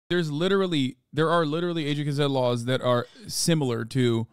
there are literally age of consent laws that are similar to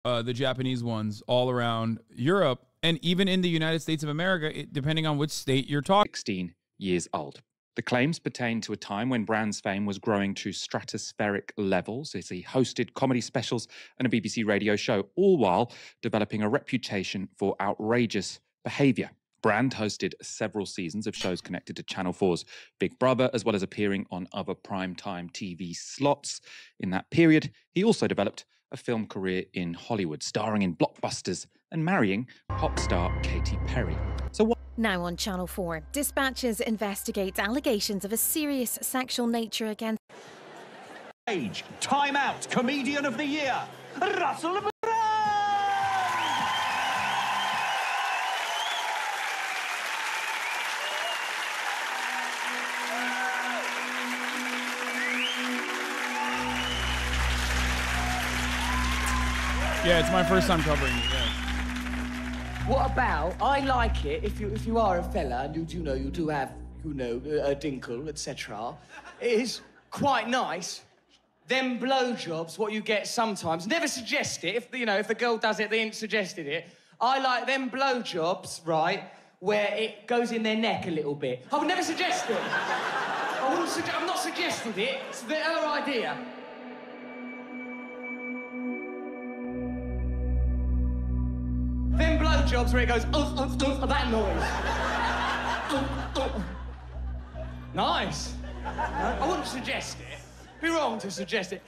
the Japanese ones all around Europe and even in the United States of America, depending on which state you're talking. 16 years old. The claims pertain to a time when Brand's fame was growing to stratospheric levels as he hosted comedy specials and a BBC radio show, all while developing a reputation for outrageous behaviour. Brand hosted several seasons of shows connected to Channel 4's Big Brother, as well as appearing on other primetime TV slots. In that period, he also developed a film career in Hollywood, starring in blockbusters and marrying pop star Katy Perry. So what? Now on Channel 4, dispatchers investigate allegations of a serious sexual nature against... Age, Time Out, Comedian of the Year, Russell Brand! Yeah, it's my first time covering it. Yeah. What about, I like it, if you are a fella and you do have, a dinkle, etc., it is quite nice. Them blowjobs, what you get sometimes, never suggest it. If the girl does it, they ain't suggested it. I like them blowjobs, right, where it goes in their neck a little bit. I would never suggest it. I'm not suggesting it. It's their idea. Them blowjobs where it goes, that noise. Nice. I wouldn't suggest it. Be wrong to suggest it.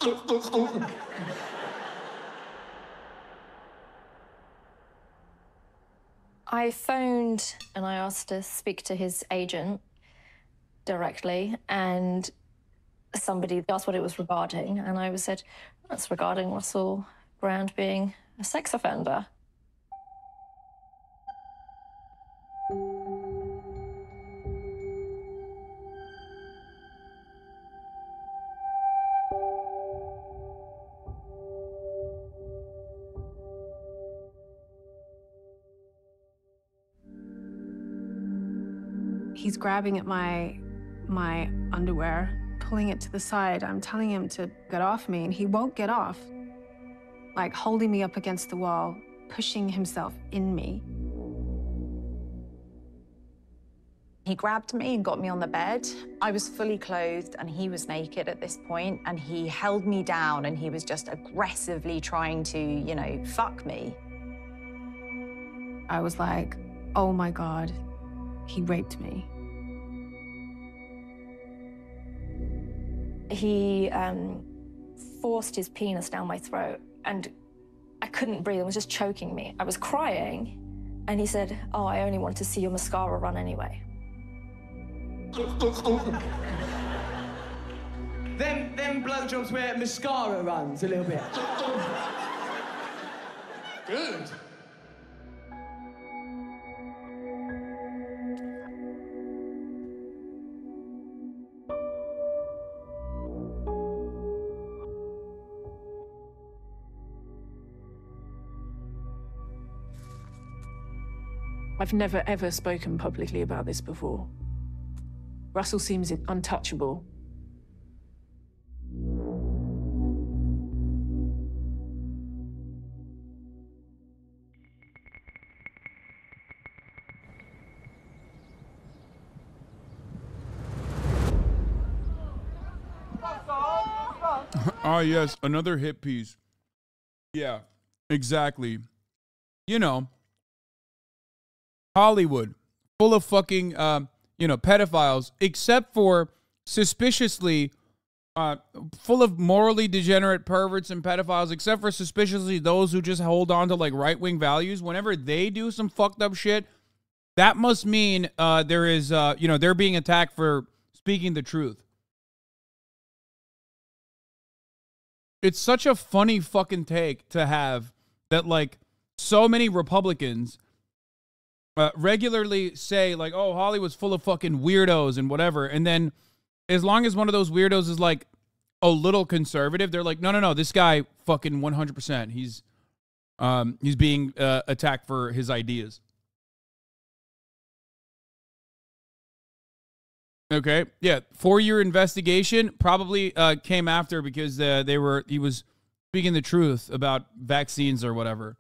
I phoned and I asked to speak to his agent directly, and somebody asked what it was regarding, and I said, that's regarding Russell Brand being a sex offender. He's grabbing at my underwear, pulling it to the side. I'm telling him to get off me, and he won't get off. Like, holding me up against the wall, pushing himself in me. He grabbed me and got me on the bed. I was fully clothed and he was naked at this point, and he held me down and he was just aggressively trying to, fuck me. I was like, oh my God, he raped me. He forced his penis down my throat, and I couldn't breathe. It was just choking me. I was crying, and he said, oh, I only wanted to see your mascara run anyway. Them blowjobs where mascara runs a little bit. Good. I've never, ever spoken publicly about this before. Russell seems untouchable. Oh, yes, another hit piece. Yeah, exactly. Hollywood, full of fucking, pedophiles, except for suspiciously, full of morally degenerate perverts and pedophiles, except for suspiciously those who just hold on to, like, right-wing values. Whenever they do some fucked up shit, that must mean there is, they're being attacked for speaking the truth. It's such a funny fucking take to have that, like, so many Republicans regularly say, like, oh, Hollywood's full of fucking weirdos and whatever. And then as long as one of those weirdos is, like, a little conservative, they're like, no, this guy fucking 100%. He's being attacked for his ideas. Okay. Yeah. 4-year investigation probably came after because he was speaking the truth about vaccines or whatever.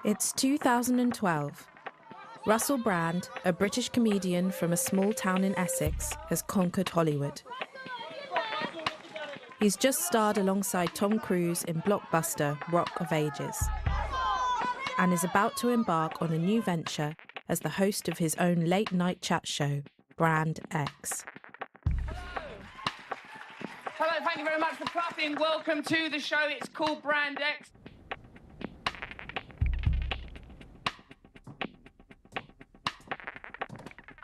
It's 2012. Russell Brand, a British comedian from a small town in Essex, has conquered Hollywood. He's just starred alongside Tom Cruise in blockbuster Rock of Ages and is about to embark on a new venture as the host of his own late-night chat show, Brand X. Hello, thank you very much for clapping. Welcome to the show. It's called Brand X.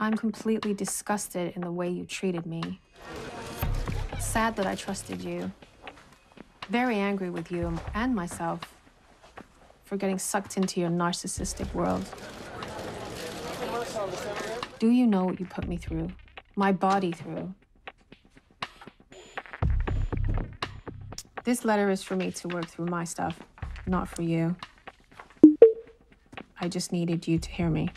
I'm completely disgusted in the way you treated me. Sad that I trusted you. Very angry with you and myself for getting sucked into your narcissistic world. Do you know what you put me through? My body through? This letter is for me to work through my stuff, not for you. I just needed you to hear me.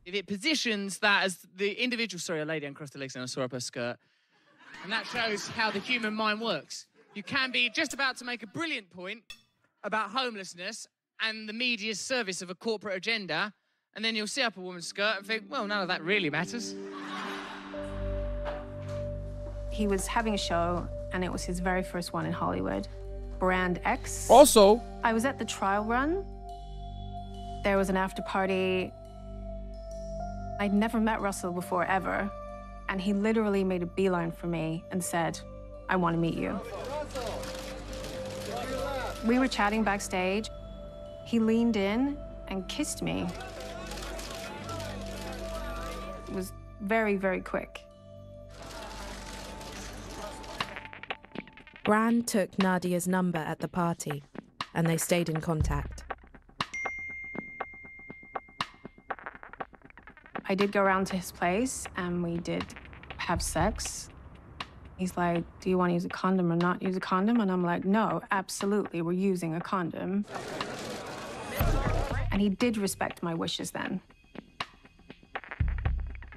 If it positions that as the individual, sorry, a lady uncrossed her legs and I saw up her skirt. And that shows how the human mind works. You can be just about to make a brilliant point about homelessness and the media's service of a corporate agenda, and then you'll see up a woman's skirt and think, well, none of that really matters. He was having a show, and it was his very first one in Hollywood, Brand X. Also, I was at the trial run. There was an after party. I'd never met Russell before, ever. And he literally made a beeline for me and said, I want to meet you. We were chatting backstage. He leaned in and kissed me. It was very, very quick. Brand took Nadia's number at the party, and they stayed in contact. I did go around to his place, and we did have sex. He's like, do you want to use a condom or not use a condom? And I'm like, no, absolutely, we're using a condom. And he did respect my wishes then.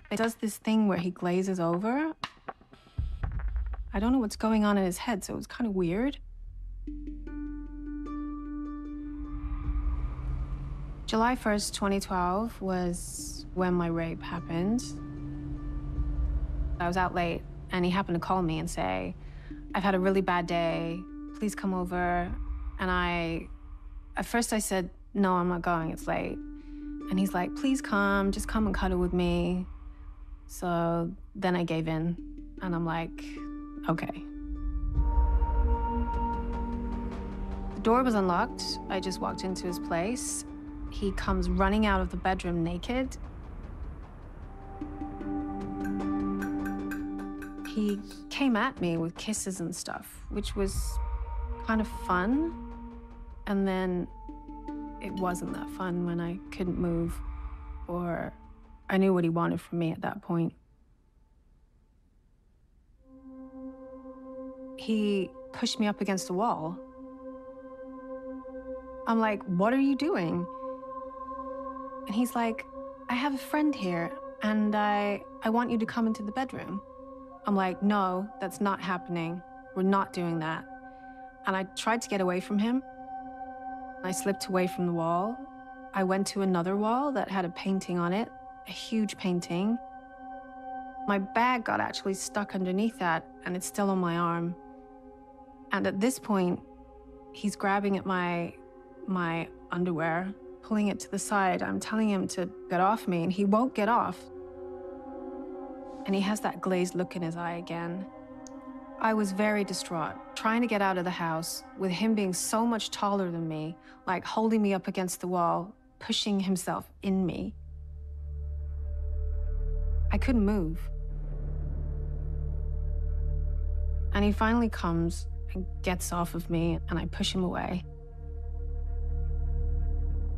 He does this thing where he glazes over. I don't know what's going on in his head, so it was kind of weird. July 1st, 2012 was when my rape happened. I was out late, and he happened to call me and say, I've had a really bad day, please come over. And at first I said, no, I'm not going, it's late. And he's like, please come, just come and cuddle with me. So then I gave in, and I'm like, okay. The door was unlocked. I just walked into his place. He comes running out of the bedroom naked. He came at me with kisses and stuff, which was kind of fun. And then it wasn't that fun when I couldn't move, or I knew what he wanted from me at that point. He pushed me up against the wall. I'm like, what are you doing? And he's like, I have a friend here, and I want you to come into the bedroom. I'm like, no, that's not happening. We're not doing that. And I tried to get away from him. I slipped away from the wall. I went to another wall that had a painting on it, a huge painting. My bag got actually stuck underneath that, and it's still on my arm. And at this point, he's grabbing at my underwear, pulling it to the side. I'm telling him to get off me, and he won't get off. And he has that glazed look in his eye again. I was very distraught, trying to get out of the house with him being so much taller than me, like holding me up against the wall, pushing himself in me. I couldn't move. And he finally comes and gets off of me, and I push him away.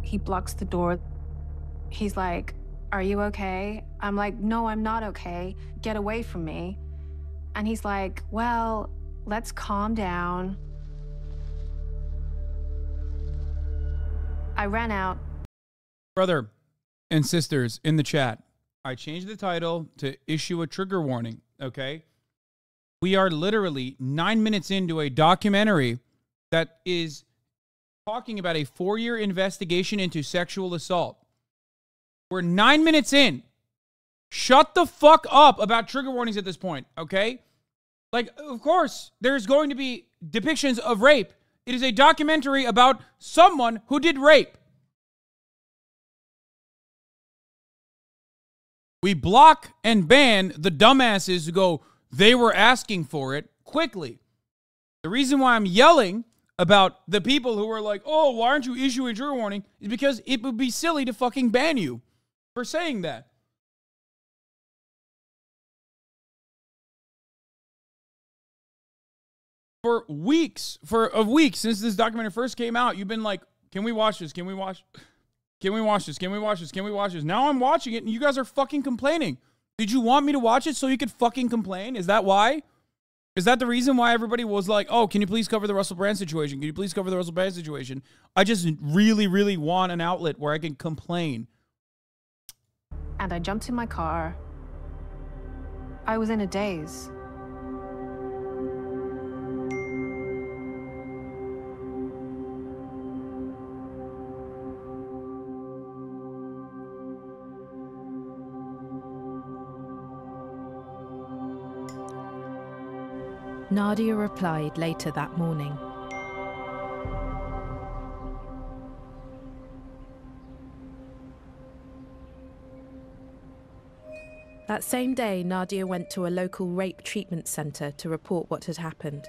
He blocks the door. He's like, "Are you okay?" I'm like, "No, I'm not okay. Get away from me." And he's like, "Well, let's calm down." I ran out. Brother and sisters in the chat, I changed the title to issue a trigger warning, okay? We are literally 9 minutes into a documentary that is talking about a 4-year investigation into sexual assault. We're 9 minutes in. Shut the fuck up about trigger warnings at this point, okay? Like, of course, there's going to be depictions of rape. It is a documentary about someone who did rape. We block and ban the dumbasses who go, they were asking for it quickly. The reason why I'm yelling about the people who are like, oh, why aren't you issuing a trigger warning, is because it would be silly to fucking ban you for saying that. For weeks since this documentary first came out, you've been like, can we watch this? Can we watch this? Can we watch this? Can we watch this? Can we watch this? Now I'm watching it and you guys are fucking complaining. Did you want me to watch it so you could fucking complain? Is that why? Is that the reason why everybody was like, oh, can you please cover the Russell Brand situation? Can you please cover the Russell Brand situation? I just really, really want an outlet where I can complain. And I jumped in my car. I was in a daze. Nadia replied later that morning. That same day, Nadia went to a local rape treatment centre to report what had happened.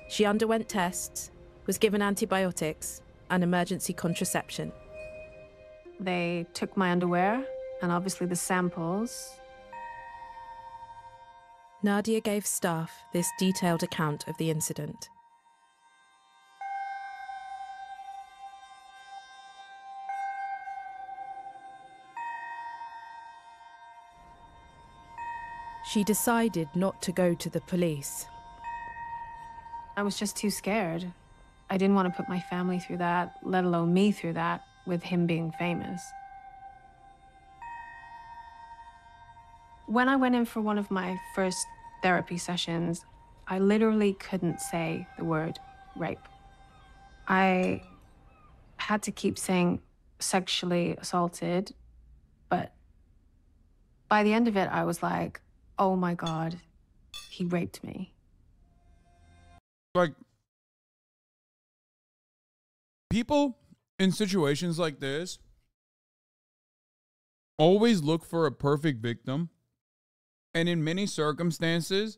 She underwent tests, was given antibiotics and emergency contraception. They took my underwear and obviously the samples. Nadia gave staff this detailed account of the incident. She decided not to go to the police. I was just too scared. I didn't want to put my family through that, let alone me through that, with him being famous. When I went in for one of my first therapy sessions, I literally couldn't say the word rape. I had to keep saying sexually assaulted, but by the end of it, I was like, oh my God, he raped me. Like, people in situations like this always look for a perfect victim. And in many circumstances,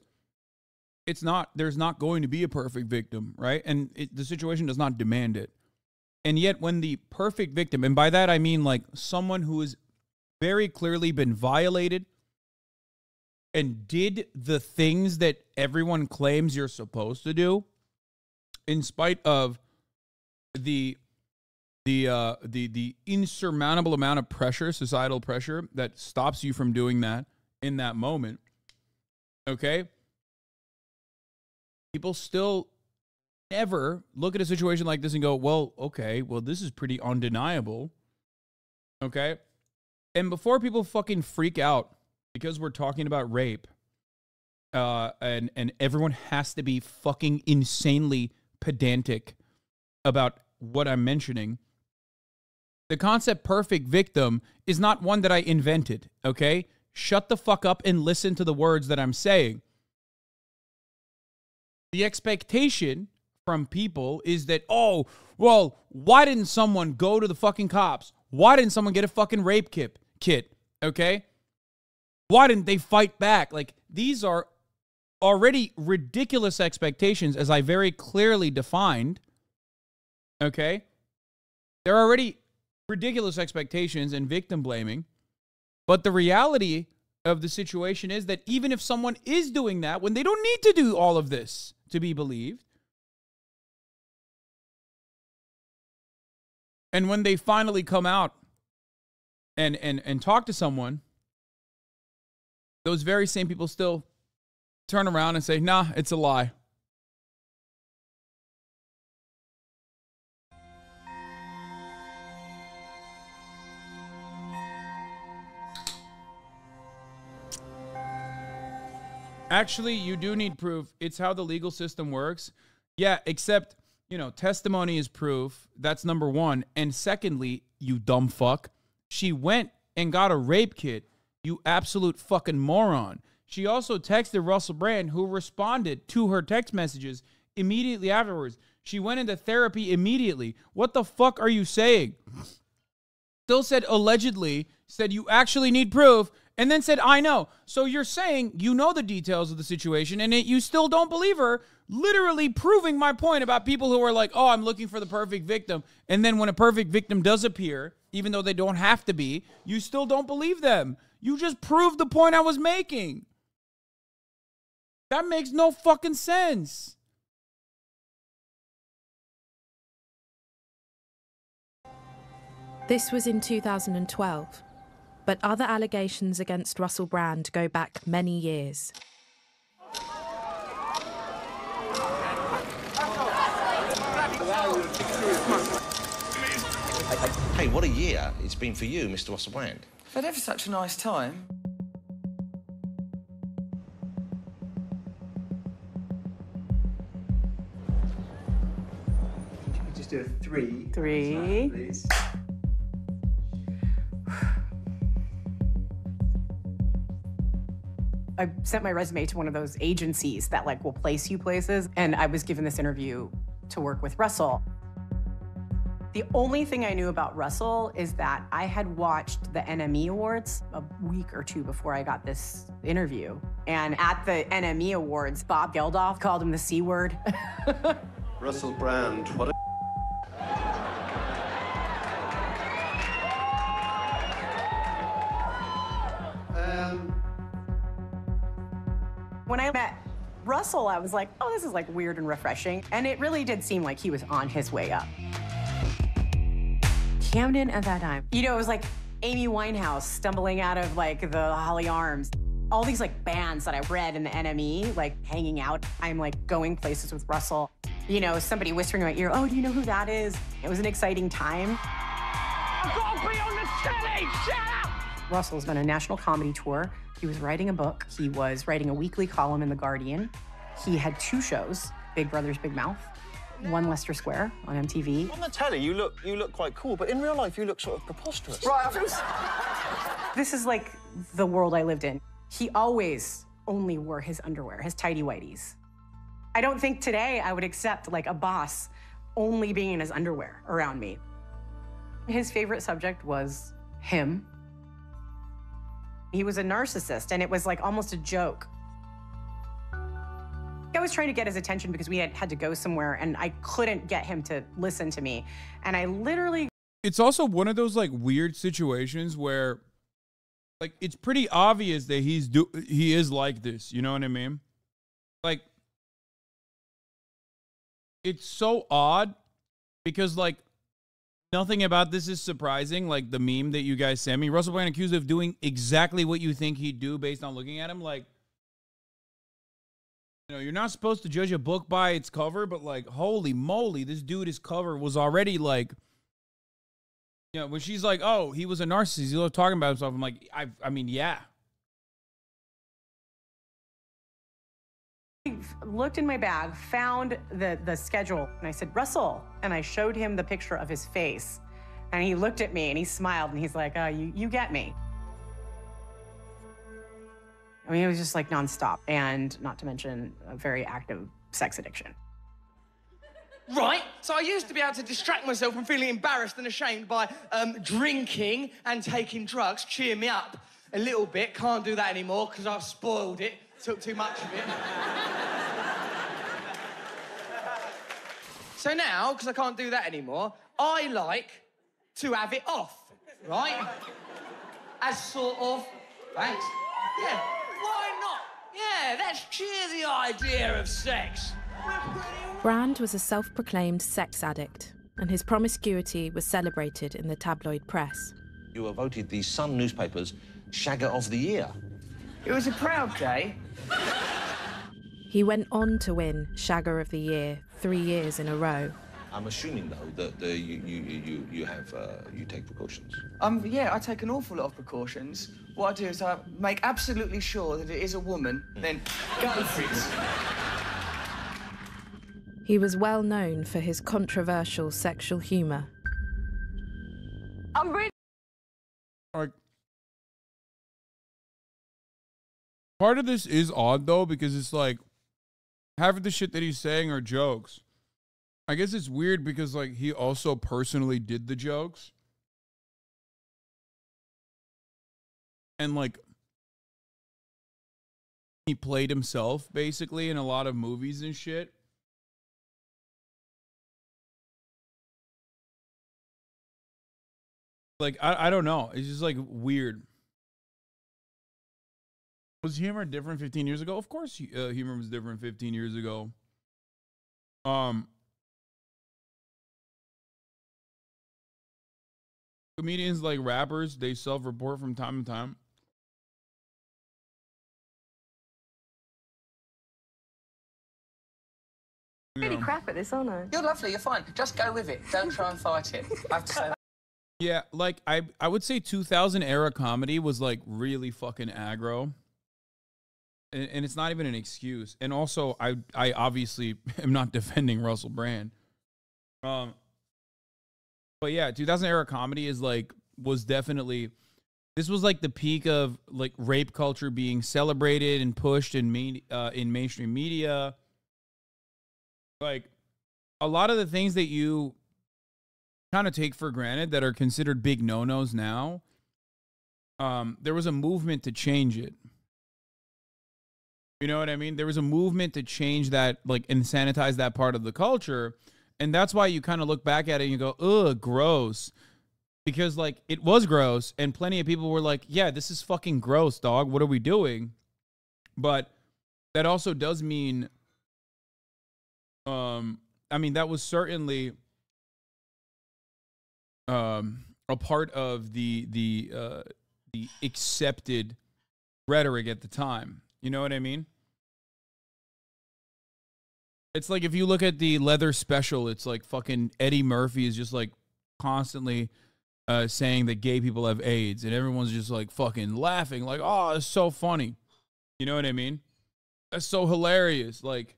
there's not going to be a perfect victim, right? And the situation does not demand it. And yet when the perfect victim, and by that I mean like someone who has very clearly been violated and did the things that everyone claims you're supposed to do, in spite of the insurmountable amount of pressure, societal pressure, that stops you from doing that in that moment, okay? People still never look at a situation like this and go, well, okay, well, this is pretty undeniable, okay? And before people fucking freak out because we're talking about rape, and everyone has to be fucking insanely pedantic about what I'm mentioning, the concept perfect victim is not one that I invented, okay? Shut the fuck up and listen to the words that I'm saying. The expectation from people is that, oh, well, why didn't someone go to the fucking cops? Why didn't someone get a fucking rape kit? Okay? Why didn't they fight back? Like, these are already ridiculous expectations, as I very clearly defined. Okay? They're already ridiculous expectations and victim blaming. But the reality of the situation is that even if someone is doing that, when they don't need to do all of this to be believed, and when they finally come out and talk to someone, those very same people still turn around and say, nah, it's a lie. Actually, you do need proof. It's how the legal system works. Yeah, except, you know, testimony is proof. That's number one. And secondly, you dumb fuck, she went and got a rape kit. You absolute fucking moron. She also texted Russell Brand, who responded to her text messages immediately afterwards. She went into therapy immediately. What the fuck are you saying? Still said allegedly, said you actually need proof, and then said, I know. So you're saying you know the details of the situation and you still don't believe her, literally proving my point about people who are like, oh, I'm looking for the perfect victim. And then when a perfect victim does appear, even though they don't have to be, you still don't believe them. You just proved the point I was making. That makes no fucking sense. This was in 2012. But other allegations against Russell Brand go back many years. Hey, what a year it's been for you, Mr. Russell Brand. I've had ever such a nice time. Just do a 3. 3. Please. I sent my resume to one of those agencies that like will place you places, and I was given this interview to work with Russell. The only thing I knew about Russell is that I had watched the NME Awards a week or two before I got this interview. And at the NME Awards, Bob Geldof called him the C word. Russell Brand, what a... When I met Russell, I was like, oh, this is like weird and refreshing. And it really did seem like he was on his way up. Camden at that time, you know, it was like Amy Winehouse stumbling out of like the Holly Arms. All these like bands that I read in the NME, like hanging out. I'm like going places with Russell. You know, somebody whispering in my ear, oh, do you know who that is? It was an exciting time. I've got to be on the telly! Shut up! Russell's been on a national comedy tour. He was writing a book. He was writing a weekly column in The Guardian. He had 2 shows, Big Brother's Big Mouth, 1 Leicester Square on MTV. On the telly, you look quite cool, but in real life, you look sort of preposterous. Right, this is like the world I lived in. He always only wore his underwear, his tighty whities. I don't think today I would accept like a boss only being in his underwear around me. His favorite subject was him. He was a narcissist, and it was like almost a joke. I was trying to get his attention because we had to go somewhere, and I couldn't get him to listen to me. And I literally... It's also one of those like weird situations where like it's pretty obvious that he is like this, you know what I mean? Like it's so odd because like nothing about this is surprising. Like the meme that you guys sent me, Russell Brand accused of doing exactly what you think he'd do based on looking at him. Like, you know, you're not supposed to judge a book by its cover, but like, holy moly, this dude, his cover was already like, you know, when she's like, oh, he was a narcissist, he loved talking about himself. I'm like, I mean, yeah. Looked in my bag, found the schedule, and I said, Russell, and I showed him the picture of his face. And he looked at me and he smiled and he's like, oh, you get me. I mean, it was just like nonstop, and not to mention a very active sex addiction. Right, so I used to be able to distract myself from feeling embarrassed and ashamed by drinking and taking drugs, cheer me up a little bit. Can't do that anymore because I've spoiled it, took too much of it. So now, because I can't do that anymore, I like to have it off, right? As sort of, thanks, Yeah, why not? Yeah, let's cheer the idea of sex. Brand was a self-proclaimed sex addict, and his promiscuity was celebrated in the tabloid press. You were voted the Sun newspaper's Shagger of the Year. It was a proud day. He went on to win Shagger of the Year 3 years in a row. I'm assuming, though, that you take precautions. Yeah, I take an awful lot of precautions. What I do is I make absolutely sure that it is a woman, then go for it. He was well known for his controversial sexual humour. I'm really... Like, part of this is odd, though, because it's like, half of the shit that he's saying are jokes. I guess it's weird because, like, he also personally did the jokes. And, like, he played himself, basically, in a lot of movies and shit. Like, I don't know. It's just, like, weird. Was humor different 15 years ago? Of course humor was different 15 years ago. Comedians, like rappers, they self-report from time to time. Really crap at this, aren't I? You're lovely, you're fine. Just go with it. Don't try and fight it. I have to say that. Yeah, like I would say 2000 era comedy was like really fucking aggro. And it's not even an excuse. And also I obviously am not defending Russell Brand. But yeah, 2000 era comedy is like, was definitely, this was like the peak of like rape culture being celebrated and pushed in mainstream media. Like a lot of the things that you kind of take for granted that are considered big no-nos now, there was a movement to change it. You know what I mean? There was a movement to change that, like, and sanitize that part of the culture. And that's why you kind of look back at it and you go, ugh, gross. Because, like, it was gross. And plenty of people were like, yeah, this is fucking gross, dog. What are we doing? But that also does mean, I mean, that was certainly a part of the accepted rhetoric at the time. You know what I mean? It's like if you look at the Leather Special, it's like fucking Eddie Murphy is just like constantly saying that gay people have AIDS, and everyone's just like fucking laughing, like, oh, it's so funny. You know what I mean? That's so hilarious. Like,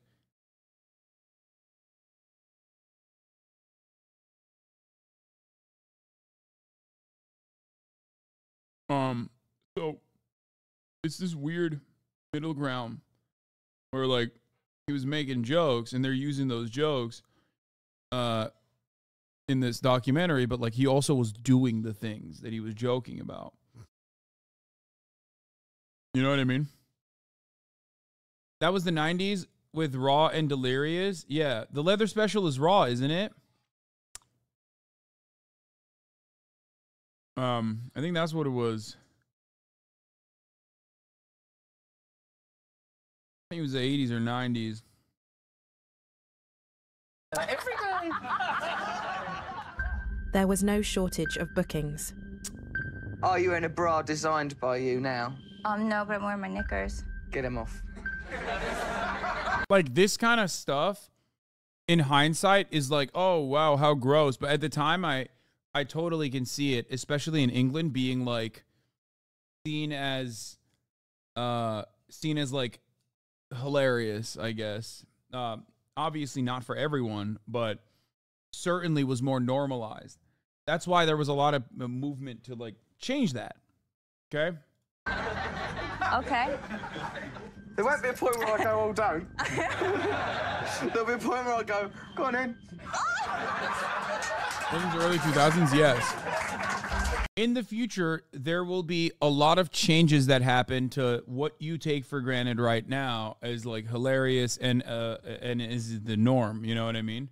so it's this weird middle ground where like he was making jokes and they're using those jokes in this documentary, but like he also was doing the things that he was joking about. You know what I mean? That was the 90s with Raw and Delirious. Yeah, the Leather Special is Raw, isn't it? I think that's what it was. I think it was the 80s or 90s. Every day. There was no shortage of bookings. Are you in a bra designed by you now? No, but I'm wearing my knickers. Get him off. Like this kind of stuff, in hindsight, is like, oh, wow, how gross. But at the time, I totally can see it, especially in England, being like seen as like hilarious, I guess. Obviously not for everyone, but certainly was more normalized. That's why there was a lot of movement to like change that. Okay? Okay. There won't be a point where I go, oh, don't. There'll be a point where I go on in. In the early 2000s, yes. In the future, there will be a lot of changes that happen to what you take for granted right now as like hilarious and is the norm. You know what I mean?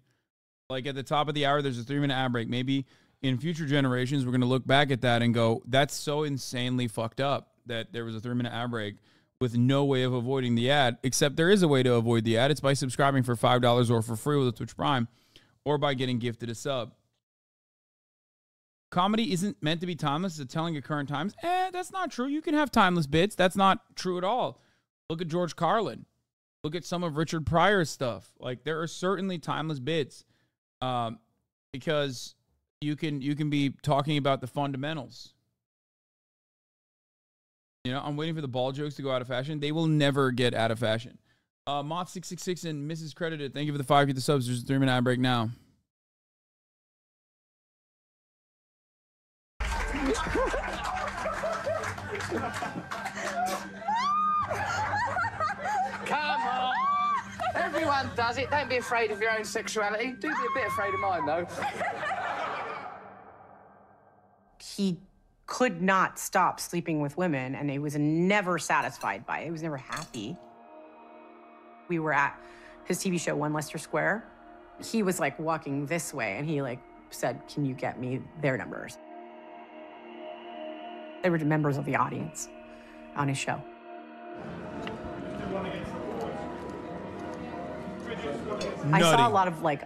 Like at the top of the hour, there's a 3-minute ad break. Maybe in future generations, we're going to look back at that and go, that's so insanely fucked up that there was a 3-minute ad break with no way of avoiding the ad, except there is a way to avoid the ad. It's by subscribing for $5 or for free with a Twitch Prime, or by getting gifted a sub. Comedy isn't meant to be timeless. It's telling of current times. That's not true. You can have timeless bits. That's not true at all. Look at George Carlin. Look at some of Richard Pryor's stuff. Like, there are certainly timeless bits, because you can be talking about the fundamentals. You know, I'm waiting for the ball jokes to go out of fashion. They will never get out of fashion. Moth666 and Mrs. Credited, thank you for the 5 the subs. There's a 3-minute ad break now. Come on. Everyone does it. Don't be afraid of your own sexuality. Do be a bit afraid of mine, though. He could not stop sleeping with women, and he was never satisfied by it. He was never happy. We were at his TV show, One Leicester Square. He was like walking this way, and he like said, "Can you get me their numbers?" They were members of the audience on his show. I saw a lot of like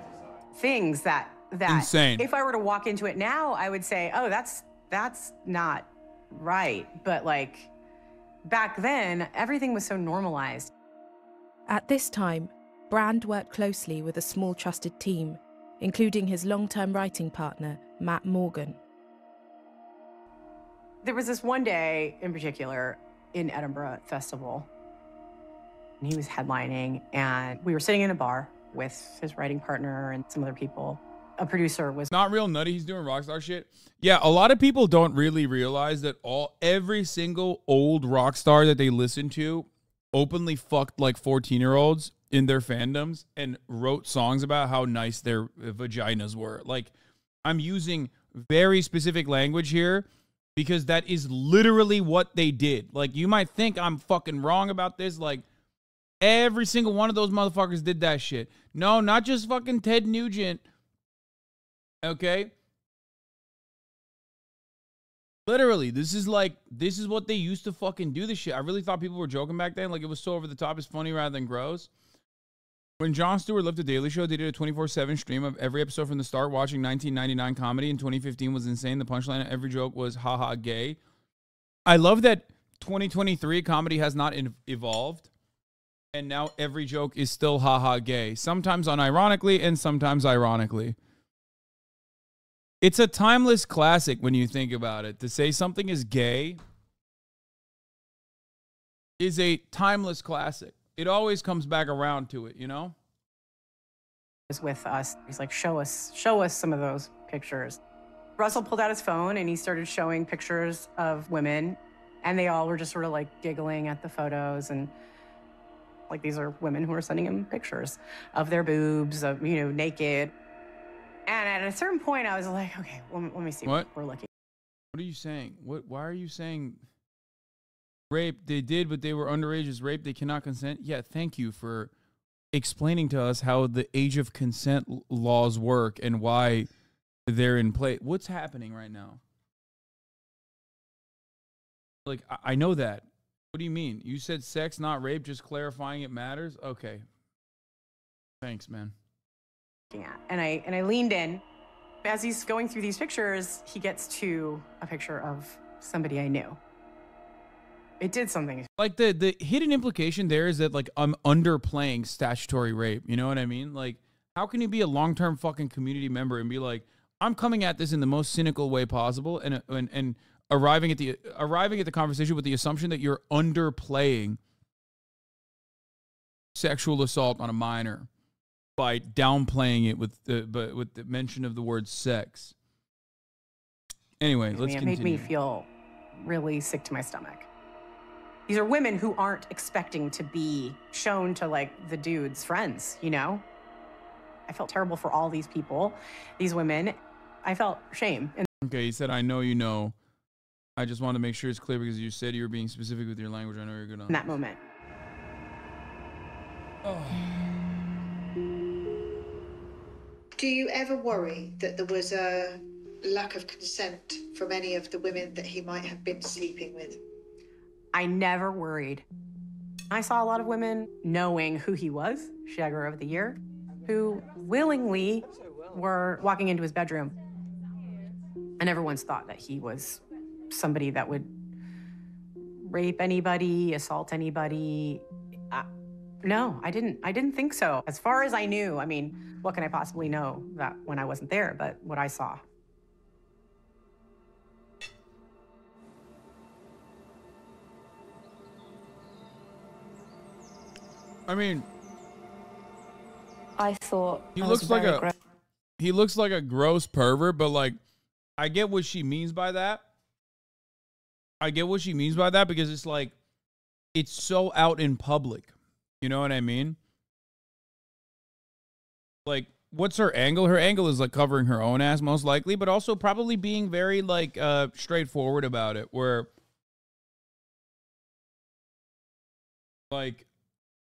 things that insane. If I were to walk into it now, I would say, "Oh, that's not right." But like back then, everything was so normalized. At this time, Brand worked closely with a small trusted team, including his long-term writing partner, Matt Morgan. There was this one day in particular in Edinburgh Festival, and he was headlining, and we were sitting in a bar with his writing partner and some other people. A producer was not real nutty. He's doing rock star shit. Yeah, a lot of people don't really realize that every single old rock star that they listen to openly fucked like 14-year-olds in their fandoms and wrote songs about how nice their vaginas were. Like, I'm using very specific language here because that is literally what they did. Like, you might think I'm fucking wrong about this. Like, every single one of those motherfuckers did that shit. No, not just fucking Ted Nugent. Okay? Literally, this is what they used to fucking do this shit. I really thought people were joking back then. Like, it was so over the top. It's funny rather than gross. When Jon Stewart left The Daily Show, they did a 24/7 stream of every episode from the start, watching 1999 comedy. In 2015 was insane. The punchline of every joke was, haha, gay. I love that 2023 comedy has not evolved. And now every joke is still haha, gay. Sometimes unironically and sometimes ironically. It's a timeless classic when you think about it. To say something is gay is a timeless classic. It always comes back around to it, you know? Was with us. He's like, show us some of those pictures. Russell pulled out his phone and he started showing pictures of women, and they all were just sort of like giggling at the photos, and like, these are women who are sending him pictures of their boobs, of, you know, naked. And at a certain point, I was like, okay, let me see what we're looking. What are you saying? Why are you saying rape? They did, but they were underage. Is rape? They cannot consent. Yeah, thank you for explaining to us how the age of consent laws work and why they're in play. What's happening right now? Like, I know that. What do you mean? You said sex, not rape, just clarifying it matters? Okay. Thanks, man. Yeah, and I leaned in. As he's going through these pictures, he gets to a picture of somebody I knew. It did something. Like, the hidden implication there is that, like, I'm underplaying statutory rape. You know what I mean? Like, how can you be a long-term fucking community member and be like, I'm coming at this in the most cynical way possible and arriving at the conversation with the assumption that you're underplaying sexual assault on a minor by downplaying it with the mention of the word sex. Anyway, let's continue. It made me feel really sick to my stomach. These are women who aren't expecting to be shown to, like, the dude's friends, you know? I felt terrible for all these people, these women. I felt shame. Okay, he said, I know you know. I just wanted to make sure it's clear because you said you were being specific with your language. I know you're good on in that moment. Oh. Do you ever worry that there was a lack of consent from any of the women that he might have been sleeping with? I never worried. I saw a lot of women knowing who he was, Shagger of the Year, who willingly were walking into his bedroom. I never once thought that he was somebody that would rape anybody, assault anybody. No, I didn't think so. As far as I knew, I mean, what can I possibly know that when I wasn't there, but what I saw. I mean, I thought he looks like a gross pervert, but like, I get what she means by that. I get what she means by that because it's like, it's so out in public. You know what I mean? Like, what's her angle? Her angle is like covering her own ass most likely, but also probably being very like straightforward about it, where like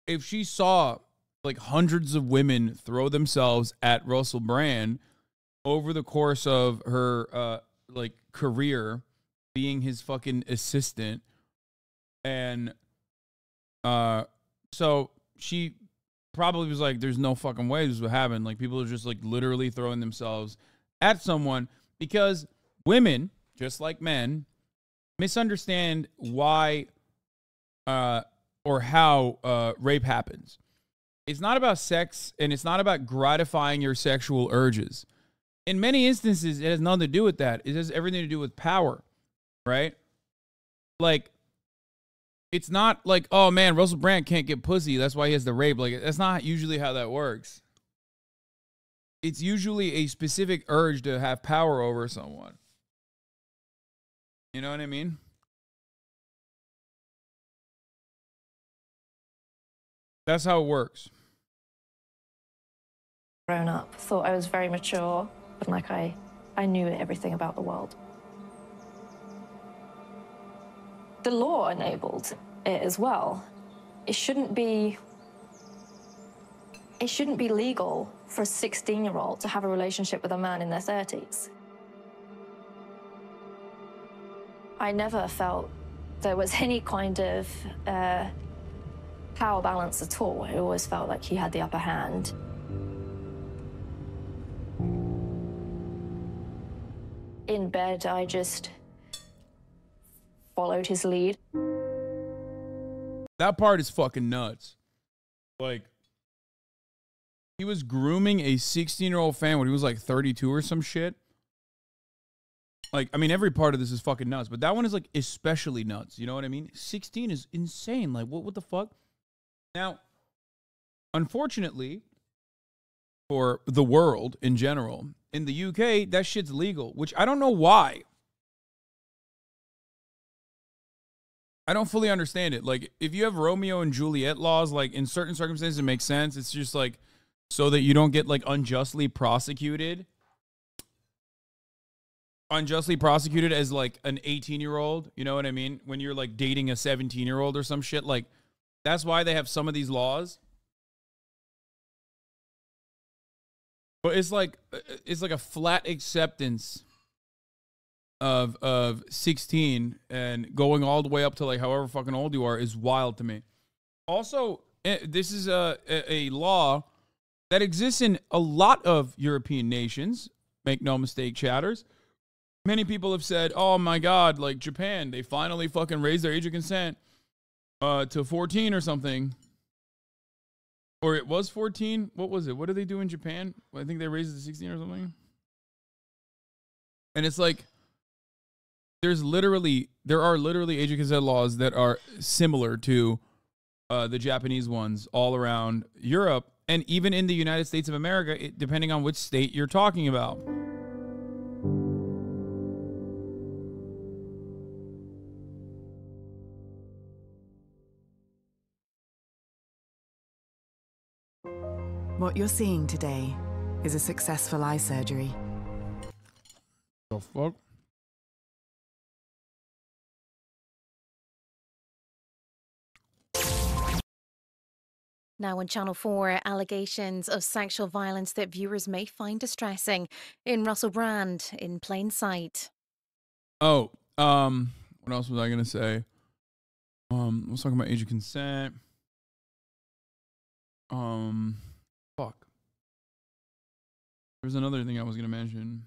if she saw like hundreds of women throw themselves at Russell Brand over the course of her like career being his fucking assistant, and so she probably was like, there's no fucking way this would happen. Like, people are just like literally throwing themselves at someone, because women, just like men, misunderstand why or how rape happens. It's not about sex, and it's not about gratifying your sexual urges. In many instances, it has nothing to do with that. It has everything to do with power, right? Like, it's not like, oh man, Russell Brand can't get pussy, that's why he has the rape. Like, that's not usually how that works. It's usually a specific urge to have power over someone. You know what I mean? That's how it works. Grown up, thought I was very mature, but like I knew everything about the world. The law enabled it as well. It shouldn't be legal for a 16-year-old to have a relationship with a man in their 30s. I never felt there was any kind of power balance at all. I always felt like he had the upper hand. In bed, I just followed his lead. That part is fucking nuts. Like, he was grooming a 16-year-old fan when he was like 32 or some shit. Like, I mean, every part of this is fucking nuts, but that one is like especially nuts. You know what I mean? 16 is insane. Like, what the fuck? Now, unfortunately, for the world in general, in the UK, that shit's legal, which I don't know why. I don't fully understand it. Like, if you have Romeo and Juliet laws, like, in certain circumstances, it makes sense. It's just, like, so that you don't get, like, unjustly prosecuted. Unjustly prosecuted as, like, an 18-year-old. You know what I mean? When you're, like, dating a 17-year-old or some shit. Like, that's why they have some of these laws. But it's like a flat acceptance of 16 and going all the way up to like however fucking old you are is wild to me. Also, this is a law that exists in a lot of European nations. Make no mistake, chatters. Many people have said, oh my God, like Japan, they finally fucking raised their age of consent to 14 or something. Or it was 14. What was it? What did they do in Japan? I think they raised it to 16 or something. And it's like, there are literally age of consent laws that are similar to the Japanese ones all around Europe, and even in the United States of America, depending on which state you're talking about. What you're seeing today is a successful eye surgery. The fuck? Now on Channel 4, allegations of sexual violence that viewers may find distressing in Russell Brand in plain sight. Oh, what else was I going to say? Let's talk about age of consent. Fuck. There's another thing I was gonna mention.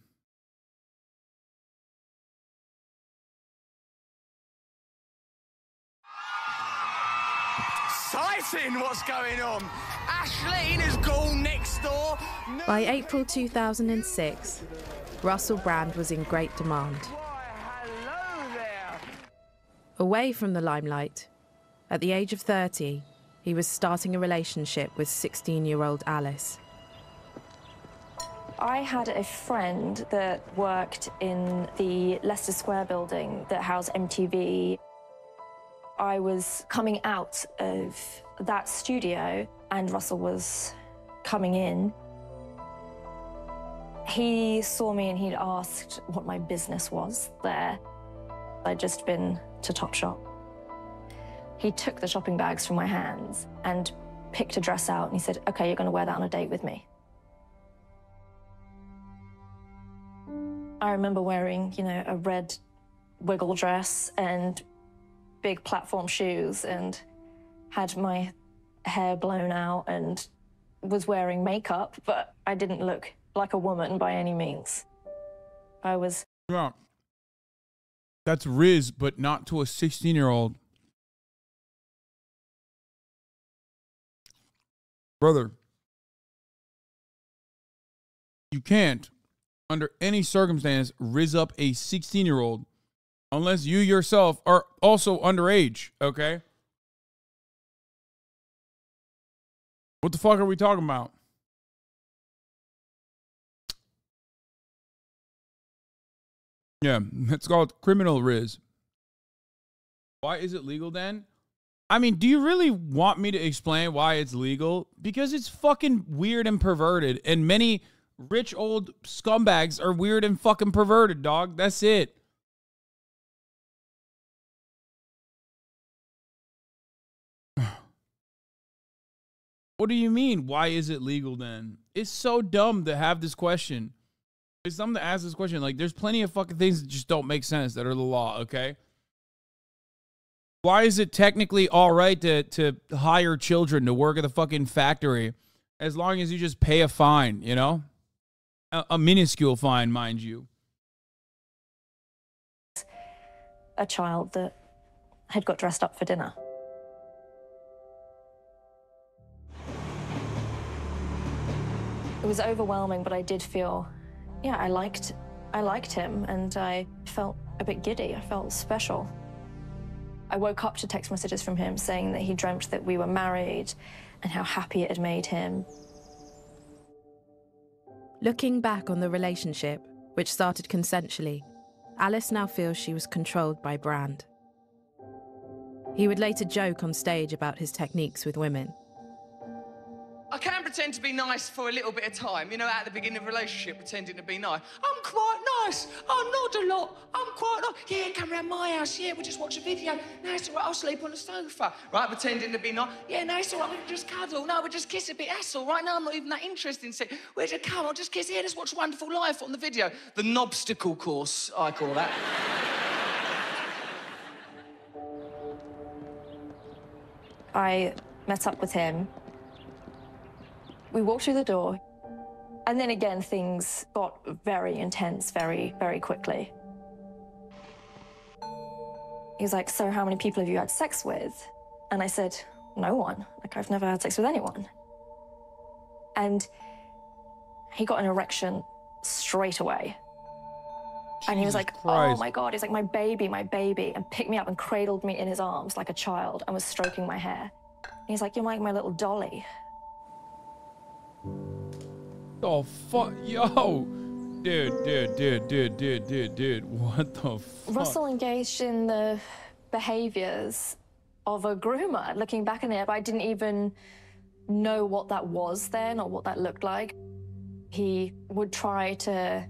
Exciting what's going on. Ashleen has gone next door. By April 2006, Russell Brand was in great demand. Away from the limelight, at the age of 30, he was starting a relationship with 16-year-old Alice. I had a friend that worked in the Leicester Square building that housed MTV. I was coming out of that studio and Russell was coming in. He saw me and he'd asked what my business was there. I'd just been to Topshop. He took the shopping bags from my hands and picked a dress out and he said, "Okay, you're going to wear that on a date with me." I remember wearing, you know, a red wiggle dress and big platform shoes and had my hair blown out and was wearing makeup, but I didn't look like a woman by any means. I was... Yeah. That's Riz, but not to a 16-year-old. Brother, you can't, under any circumstance, Riz up a 16-year-old unless you yourself are also underage, okay? What the fuck are we talking about? Yeah, it's called criminal Riz. Why is it legal then? I mean, do you really want me to explain why it's legal? Because it's fucking weird and perverted, and many rich old scumbags are weird and fucking perverted, dog. That's it. What do you mean? Why is it legal then? It's so dumb to have this question. It's dumb to ask this question. Like, there's plenty of fucking things that just don't make sense that are the law, okay? Why is it technically all right to hire children to work at the fucking factory as long as you just pay a fine, you know? A minuscule fine, mind you. A child that had got dressed up for dinner. It was overwhelming, but I did feel, yeah, I liked him, and I felt a bit giddy. I felt special. I woke up to text messages from him saying that he dreamt that we were married and how happy it had made him. Looking back on the relationship, which started consensually, Alice now feels she was controlled by Brand. He would later joke on stage about his techniques with women. I can pretend to be nice for a little bit of time, you know, at the beginning of a relationship, pretending to be nice. I'm quite nice. I nod a lot. I'm quite nice. Yeah, come round my house. Yeah, we'll just watch a video. No, it's all right. I'll sleep on the sofa. Right, pretending to be nice. Yeah, no, it's all right. We can just cuddle. No, we'll just kiss a bit. That's all right. No, I'm not even that interested in sex. We'll just come. I'll just kiss. Yeah, let's watch Wonderful Life on the video. The knobstacle course, I call that. I met up with him. We walked through the door, and then again, things got very intense very, very quickly. He was like, "So how many people have you had sex with?" And I said, "No one. Like, I've never had sex with anyone." And he got an erection straight away. And he was like, "Oh my God," he's like, my baby," and picked me up and cradled me in his arms like a child and was stroking my hair. And he's like, "You're like my little dolly." Oh, fuck, yo. Dude, what the fuck? Russell engaged in the behaviors of a groomer. Looking back on it, I didn't even know what that was then or what that looked like. He would try to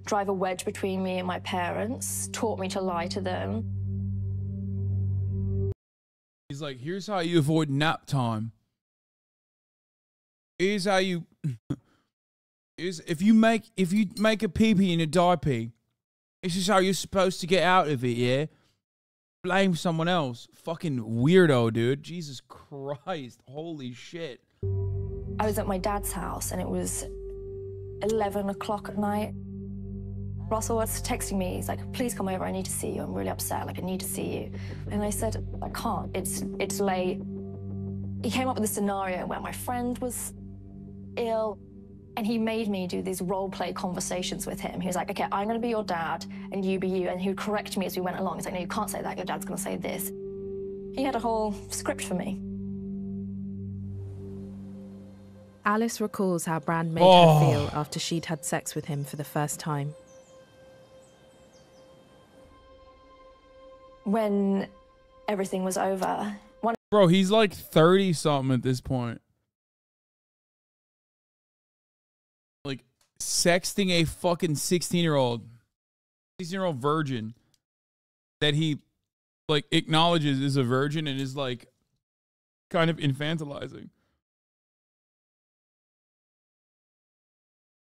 drive a wedge between me and my parents, taught me to lie to them. He's like, "Here's how you avoid nap time. Here's how you if you make a pee-pee in a diaper, this is how you're supposed to get out of it, yeah? blame someone else. Fucking weirdo, dude. Jesus Christ. Holy shit. I was at my dad's house and it was 11 o'clock at night. Russell was texting me. He's like, please come over. I need to see you. I'm really upset. Like, I need to see you. And I said, I can't. It's late. He came up with a scenario where my friend was ill and he made me do these role play conversations with him. He was like, okay, I'm going to be your dad and you be you. And he would correct me as we went along. He's like, no, you can't say that. Your dad's going to say this. He had a whole script for me. Alice recalls how Brand made her feel after she'd had sex with him for the first time. When everything was over. Bro, he's like 30-something at this point. Like, sexting a fucking 16-year-old virgin that he, like, acknowledges is a virgin and is, like, kind of infantilizing.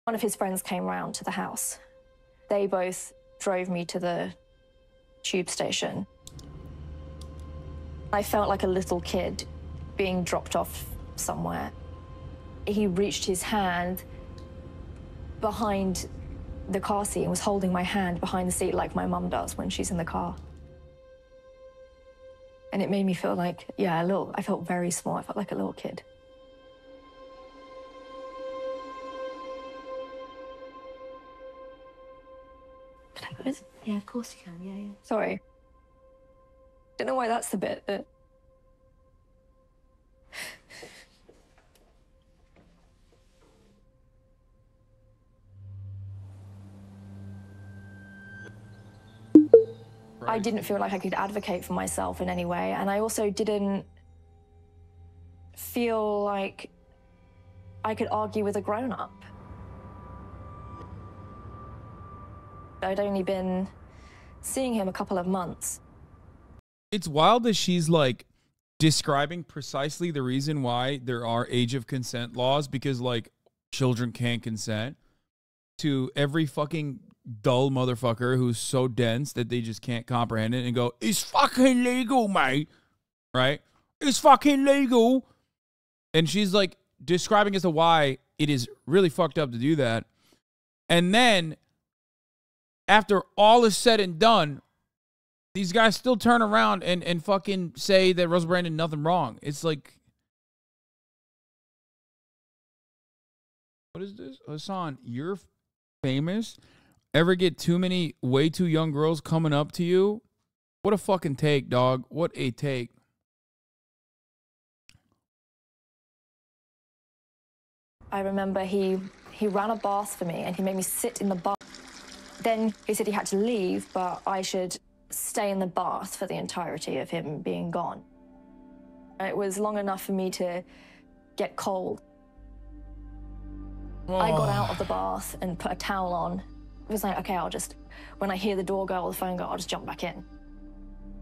One of his friends came round to the house. They both drove me to the tube station. I felt like a little kid being dropped off somewhere. He reached his hand behind the car seat and was holding my hand behind the seat like my mum does when she's in the car. And it made me feel like, yeah, I felt very small. I felt like a little kid. Can I put this? Yeah, of course you can. Yeah. Sorry. Don't know why that's the bit that... I didn't feel like I could advocate for myself in any way, and I also didn't feel like I could argue with a grown-up. I'd only been seeing him a couple of months. It's wild that she's like describing precisely the reason why there are age of consent laws, because like children can't consent, to every fucking dull motherfucker who's so dense that they just can't comprehend it and go, it's fucking legal, mate. Right? It's fucking legal. And she's like describing as to why it is really fucked up to do that. And then after all is said and done, these guys still turn around and fucking say that Russell Brand did nothing wrong. It's like, what is this? Hasan, you're famous. Ever get too many way too young girls coming up to you? What a fucking take, dog. What a take. I remember he ran a bath for me and he made me sit in the bath. Then he said he had to leave, but I should stay in the bath for the entirety of him being gone. It was long enough for me to get cold. I got out of the bath and put a towel on. It was like, okay, when I hear the door go or the phone go, I'll just jump back in.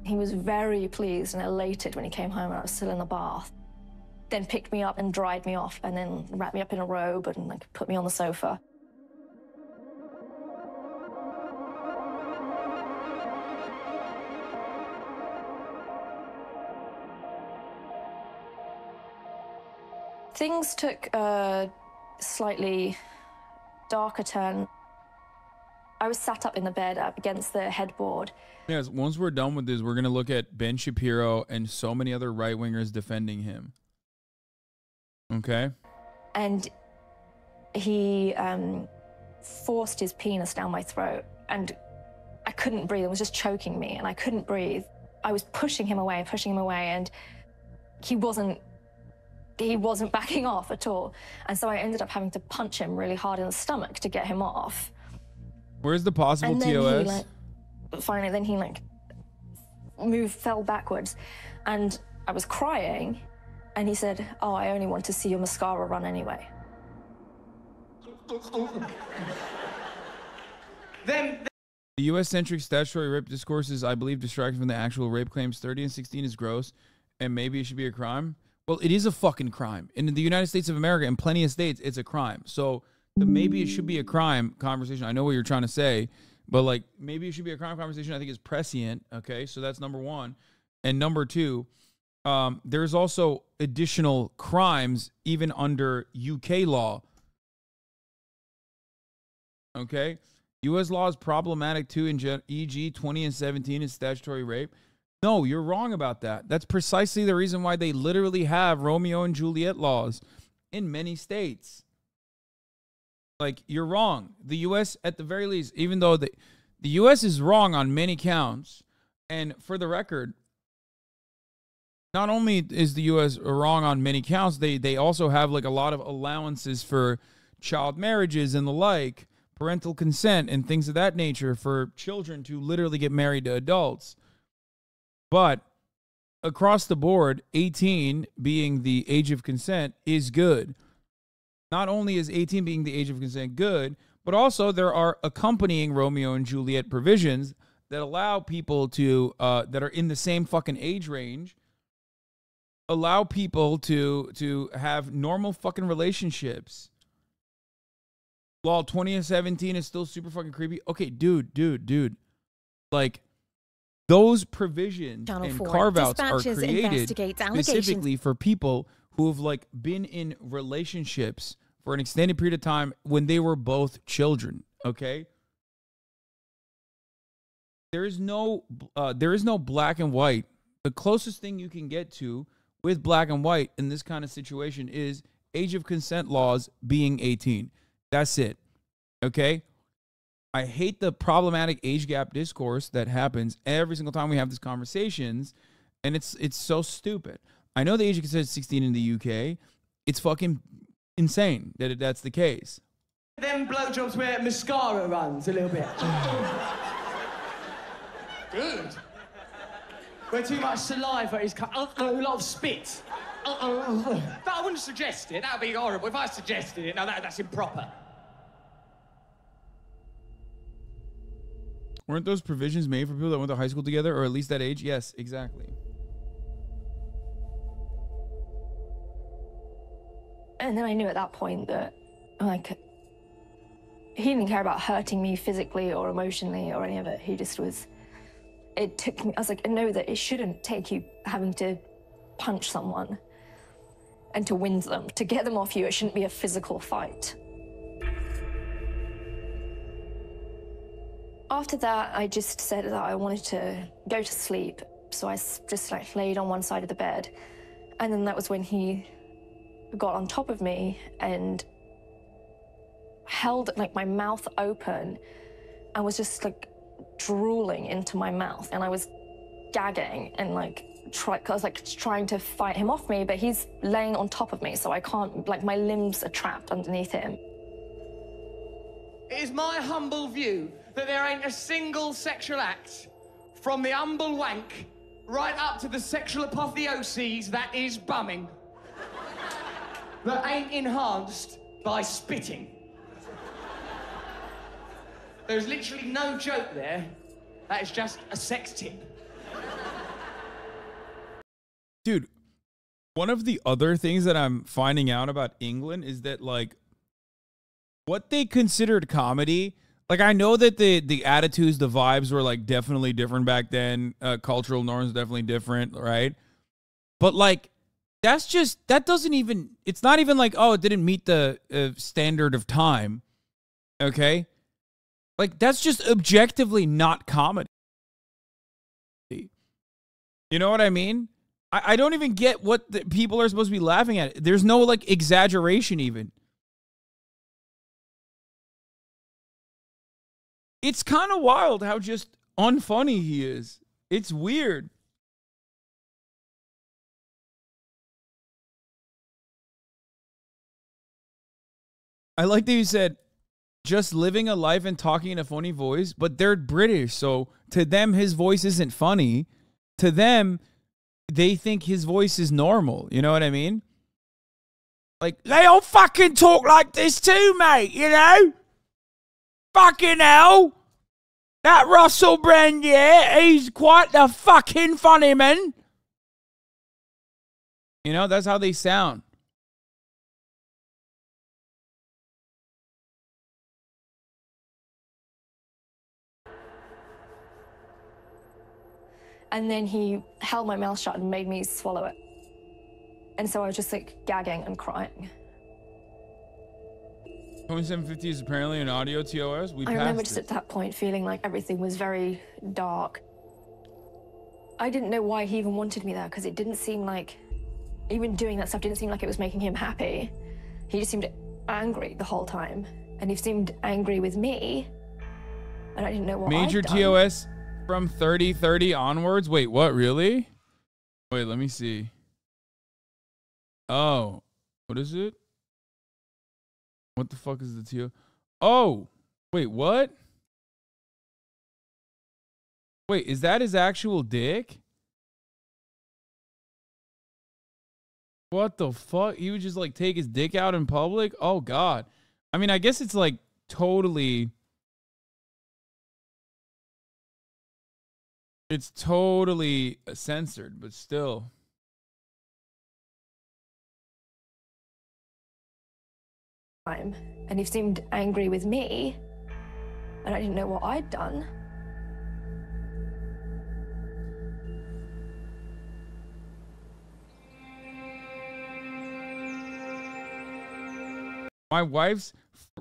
He was very pleased and elated when he came home and I was still in the bath. Then picked me up and dried me off and then wrapped me up in a robe and like put me on the sofa. Things took a slightly darker turn. I was sat up in the bed up against the headboard. Yes, once we're done with this, we're going to look at Ben Shapiro and so many other right-wingers defending him. Okay? And he forced his penis down my throat and I couldn't breathe. It was just choking me and I couldn't breathe. I was pushing him away and he wasn't backing off at all. And so I ended up having to punch him really hard in the stomach to get him off. Where's the possible and then TOS? He fell backwards and I was crying and he said, oh, I only want to see your mascara run anyway. The U.S.-centric statutory rape discourse is, I believe, distracting from the actual rape claims. 30 and 16 is gross, and maybe it should be a crime. Well, it is a fucking crime. In the United States of America, in plenty of states, it's a crime. So the maybe it should be a crime conversation, I know what you're trying to say, But like maybe it should be a crime conversation. I think is prescient. Okay, so that's number one. And number two, there's also additional crimes even under UK law. Okay, U.S. law is problematic too. E.g., 20 and 17 is statutory rape. No, you're wrong about that. That's precisely the reason why they literally have Romeo and Juliet laws in many states. Like, you're wrong. The U.S., at the very least, even though the U.S. is wrong on many counts, and for the record, not only is the U.S. wrong on many counts, they also have like a lot of allowances for child marriages and the like, parental consent and things of that nature for children to literally get married to adults. But across the board, 18 being the age of consent is good. Not only is 18 being the age of consent good, but also there are accompanying Romeo and Juliet provisions that allow people to, that are in the same fucking age range, allow people to have normal fucking relationships. While 20 and 17 is still super fucking creepy. Okay, dude. Like, those provisions Channel and 4 carve-outs are dispatches created investigates specifically for people who have like been in relationships for an extended period of time when they were both children. Okay, there is no black and white. The closest thing you can get to with black and white in this kind of situation is age of consent laws being 18. That's it. Okay. I hate the problematic age gap discourse that happens every single time we have these conversations, and it's so stupid. I know the age of consent is 16 in the UK. It's fucking insane that that's the case. Them blowjobs where mascara runs a little bit. Good. Where too much saliva is cut. A lot of spit. But I wouldn't suggest it. That would be horrible. If I suggested it, now that's improper. Weren't those provisions made for people that went to high school together, or at least that age? Yes, exactly. And then I knew at that point that, like, he didn't care about hurting me physically or emotionally or any of it. He just was, it took me, I was like, I know that it shouldn't take you having to punch someone and to win them. To get them off you, it shouldn't be a physical fight. After that, I just said that I wanted to go to sleep. So I just like laid on one side of the bed. And then that was when he got on top of me and held like my mouth open and was just like drooling into my mouth. And I was gagging and like, I was like trying to fight him off me, but he's laying on top of me. So I can't, like my limbs are trapped underneath him. It is my humble view that there ain't a single sexual act, from the humble wank right up to the sexual apotheoses that is bumming, that ain't enhanced by spitting. There's literally no joke there. That is just a sex tip. Dude, one of the other things that I'm finding out about England is that, like, what they considered comedy, like, I know that the attitudes, the vibes were, like, definitely different back then. Cultural norms definitely different, right? But, like, that's just, that doesn't even, it's not even like, oh, it didn't meet the standard of time, okay? Like, that's just objectively not comedy. You know what I mean? I don't even get what the people are supposed to be laughing at. There's no, like, exaggeration even. It's kind of wild how just unfunny he is. It's weird. I like that you said, just living a life and talking in a funny voice, but they're British, so to them, his voice isn't funny. To them, they think his voice is normal. You know what I mean? Like, they all fucking talk like this too, mate, you know? Fucking hell. That Russell Brand, yeah, he's quite the fucking funny man. You know, that's how they sound. And then he held my mouth shut and made me swallow it. And so I was just like gagging and crying. 2750 is apparently an audio TOS. I remember just at that point feeling like everything was very dark. I didn't know why he even wanted me there, because it didn't seem like, even doing that stuff didn't seem like it was making him happy. He just seemed angry the whole time. And he seemed angry with me. And I didn't know what Major I'd done. TOS from 3030 onwards. Wait, what? Really? Wait, let me see. Oh, what is it? What the fuck is the TOS? Oh, wait, what? Wait, is that his actual dick? What the fuck? He would just like take his dick out in public? Oh God. I mean, I guess it's like totally. It's totally censored, but still. And he seemed angry with me. And I didn't know what I'd done.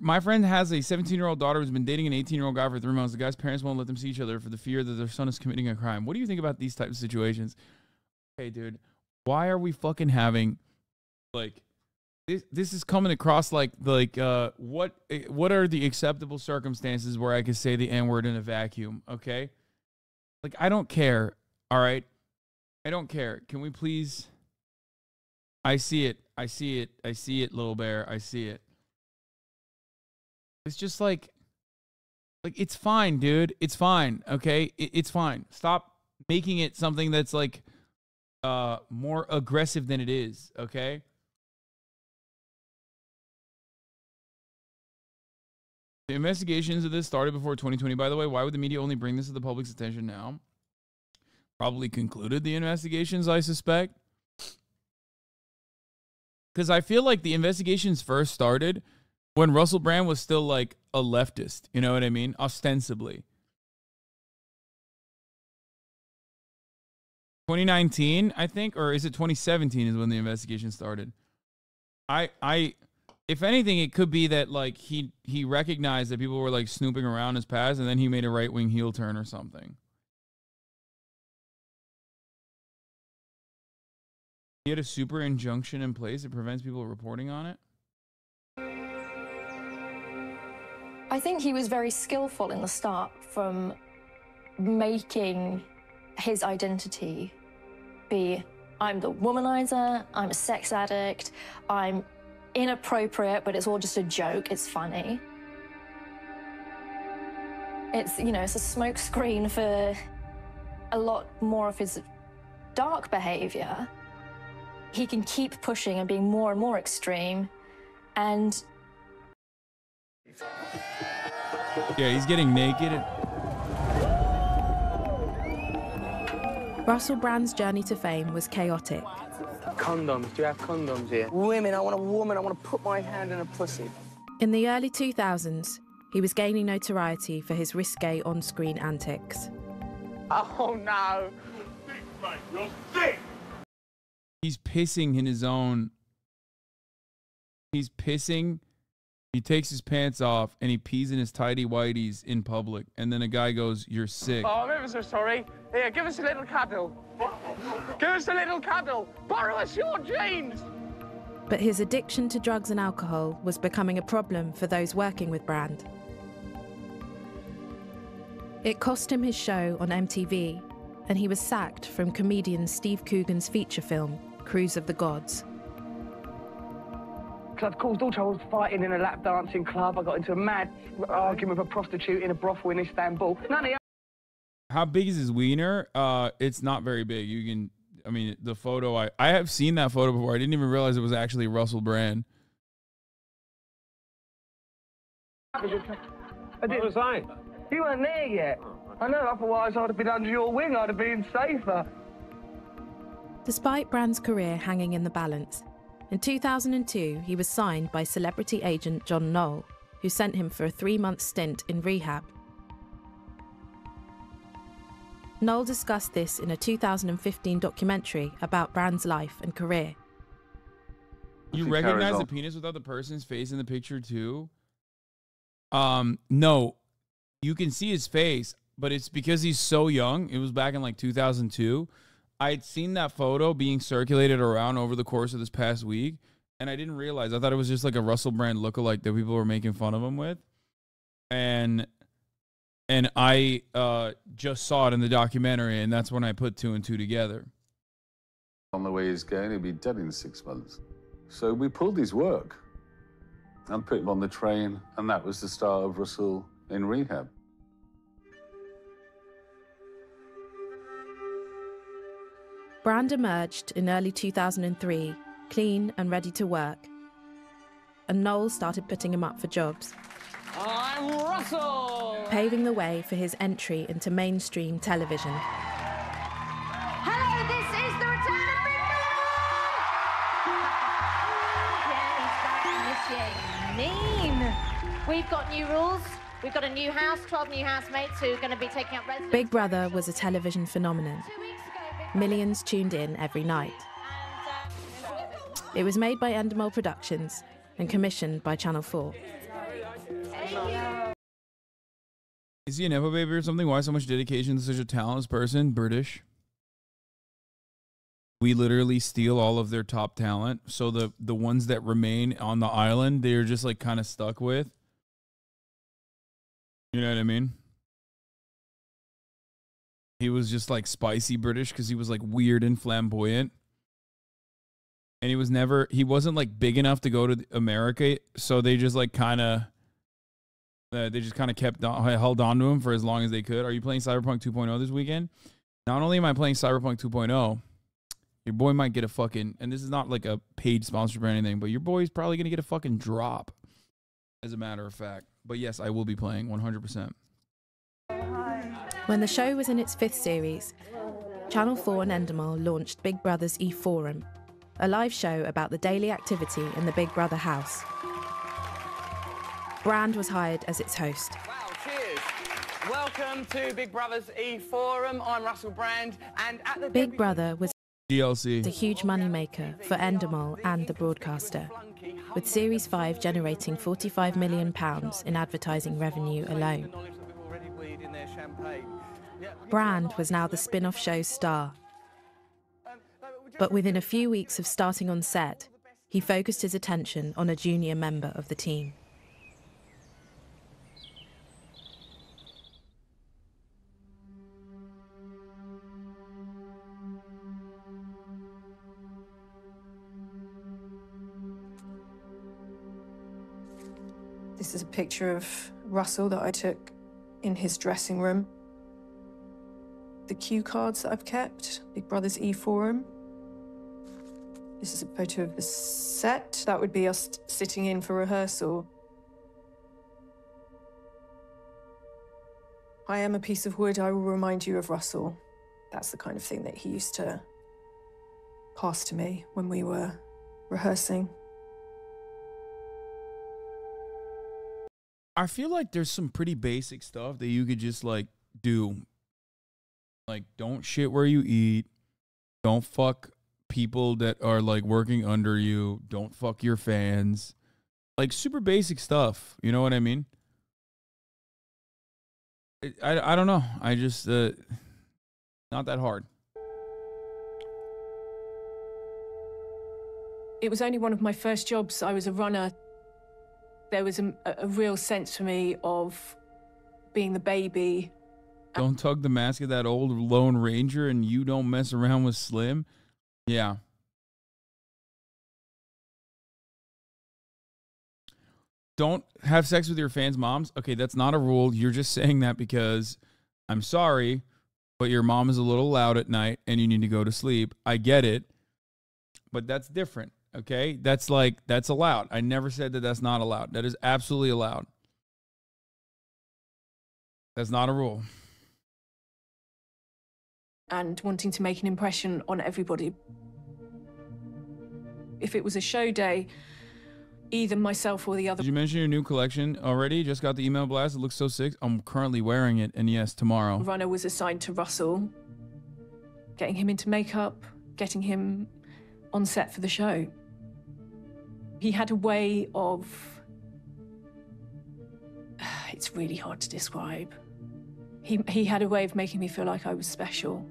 My friend has a 17-year-old daughter who's been dating an 18-year-old guy for 3 months. The guy's parents won't let them see each other for the fear that their son is committing a crime. What do you think about these types of situations? Hey, dude, why are we fucking having, like, this is coming across like what are the acceptable circumstances where I can say the N-word in a vacuum, okay? Like, I don't care, all right? I don't care. Can we please? I see it. I see it. I see it, little bear. I see it. It's just like it's fine, dude. It's fine, okay? It's fine. Stop making it something that's like more aggressive than it is, okay? The investigations of this started before 2020, by the way. Why would the media only bring this to the public's attention now? Probably concluded the investigations, I suspect. Because I feel like the investigations first started when Russell Brand was still like a leftist. You know what I mean? Ostensibly. 2019, I think, or is it 2017 is when the investigation started? If anything, it could be that like he recognized that people were like snooping around his past, and then he made a right-wing heel turn or something. He had a super injunction in place that prevents people reporting on it. I think he was very skillful in the start from making his identity be, I'm the womanizer, I'm a sex addict, I'm inappropriate, but it's all just a joke, it's funny. It's, you know, it's a smokescreen for a lot more of his dark behavior. He can keep pushing and being more and more extreme, and yeah, he's getting naked. Russell Brand's journey to fame was chaotic. Condoms. Do you have condoms here? Women. I want a woman. I want to put my hand in a pussy. In the early 2000s, he was gaining notoriety for his risque on-screen antics. Oh, no. You're sick. He's pissing in his own. He's pissing. He takes his pants off and he pees in his tidy whities in public. And then a guy goes, "You're sick." Oh, I'm ever so sorry. Here, give us a little cuddle. Give us a little cuddle. Borrow us your jeans. But his addiction to drugs and alcohol was becoming a problem for those working with Brand. It cost him his show on MTV, and he was sacked from comedian Steve Coogan's feature film, Cruise of the Gods. I've caused all trouble fighting in a lap dancing club. I got into a mad argument with a prostitute in a brothel in Istanbul. None of you. How big is his wiener? It's not very big. You can, I mean, the photo, I have seen that photo before. I didn't even realize it was actually Russell Brand. What was I? You weren't there yet. I know, otherwise I'd have been under your wing. I'd have been safer. Despite Brand's career hanging in the balance, in 2002 he was signed by celebrity agent John Knoll, who sent him for a 3-month stint in rehab. Noel discussed this in a 2015 documentary about Brand's life and career. You recognize the penis without the person's face in the picture too? No. You can see his face, but it's because he's so young. It was back in like 2002. I had seen that photo being circulated around over the course of this past week, and I didn't realize. I thought it was just like a Russell Brand lookalike that people were making fun of him with. And I just saw it in the documentary, and that's when I put two and two together. On the way he's going, he'll be dead in 6 months. So we pulled his work and put him on the train, and that was the start of Russell in rehab. Brand emerged in early 2003, clean and ready to work. And Noel started putting him up for jobs. I'm Russell! Paving the way for his entry into mainstream television. Hello, this is the return of Big Brother! Yeah, he's back. Mean. We've got new rules. We've got a new house, 12 new housemates who are going to be taking up residence. Big Brother was a television phenomenon. Millions tuned in every night. It was made by Endemol Productions and commissioned by Channel 4. Is he a Nepo baby or something? Why so much dedication to such a talentless person? British. We literally steal all of their top talent. So the ones that remain on the island, they're just like kind of stuck with. You know what I mean? He was just like spicy British because he was like weird and flamboyant. And he wasn't like big enough to go to America. So they just like kind of, held on to him for as long as they could. Are you playing Cyberpunk 2.0 this weekend? Not only am I playing Cyberpunk 2.0, your boy might get a fucking, and this is not like a paid sponsorship or anything, but your boy's probably going to get a fucking drop, as a matter of fact. But yes, I will be playing 100%. When the show was in its 5th series, Channel 4 and Endemol launched Big Brother's E-Forum, a live show about the daily activity in the Big Brother house. Brand was hired as its host. Wow, cheers. Welcome to Big Brother's E-Forum. I'm Russell Brand, and at the Big Brother was DLC. a huge moneymaker for Endemol and the broadcaster, with Series 5 generating £45 million in advertising revenue alone. Brand was now the spin-off show's star. But within a few weeks of starting on set, he focused his attention on a junior member of the team. This is a picture of Russell that I took in his dressing room. The cue cards that I've kept, Big Brother's E-Forum. This is a photo of the set. That would be us sitting in for rehearsal. I am a piece of wood, I will remind you of Russell. That's the kind of thing that he used to pass to me when we were rehearsing. I feel like there's some pretty basic stuff that you could just like do. Like, don't shit where you eat. Don't fuck people that are like working under you. Don't fuck your fans. Like super basic stuff. You know what I mean? I don't know. I just, not that hard. It was only one of my first jobs. I was a runner. There was a real sense for me of being the baby. Don't tug the mask of that old Lone Ranger and you don't mess around with Slim. Yeah. Don't have sex with your fans' moms. Okay, that's not a rule. You're just saying that because I'm sorry, but your mom is a little loud at night and you need to go to sleep. I get it, but that's different. Okay, that's allowed. I never said that that's not allowed. That is absolutely allowed. That's not a rule. And wanting to make an impression on everybody. If it was a show day, either myself or the other. Did you mention your new collection already? Just got the email blast. It looks so sick. I'm currently wearing it, and yes, tomorrow. Runner was assigned to Russell, getting him into makeup, getting him on set for the show. He had a way of... It's really hard to describe. He had a way of making me feel like I was special.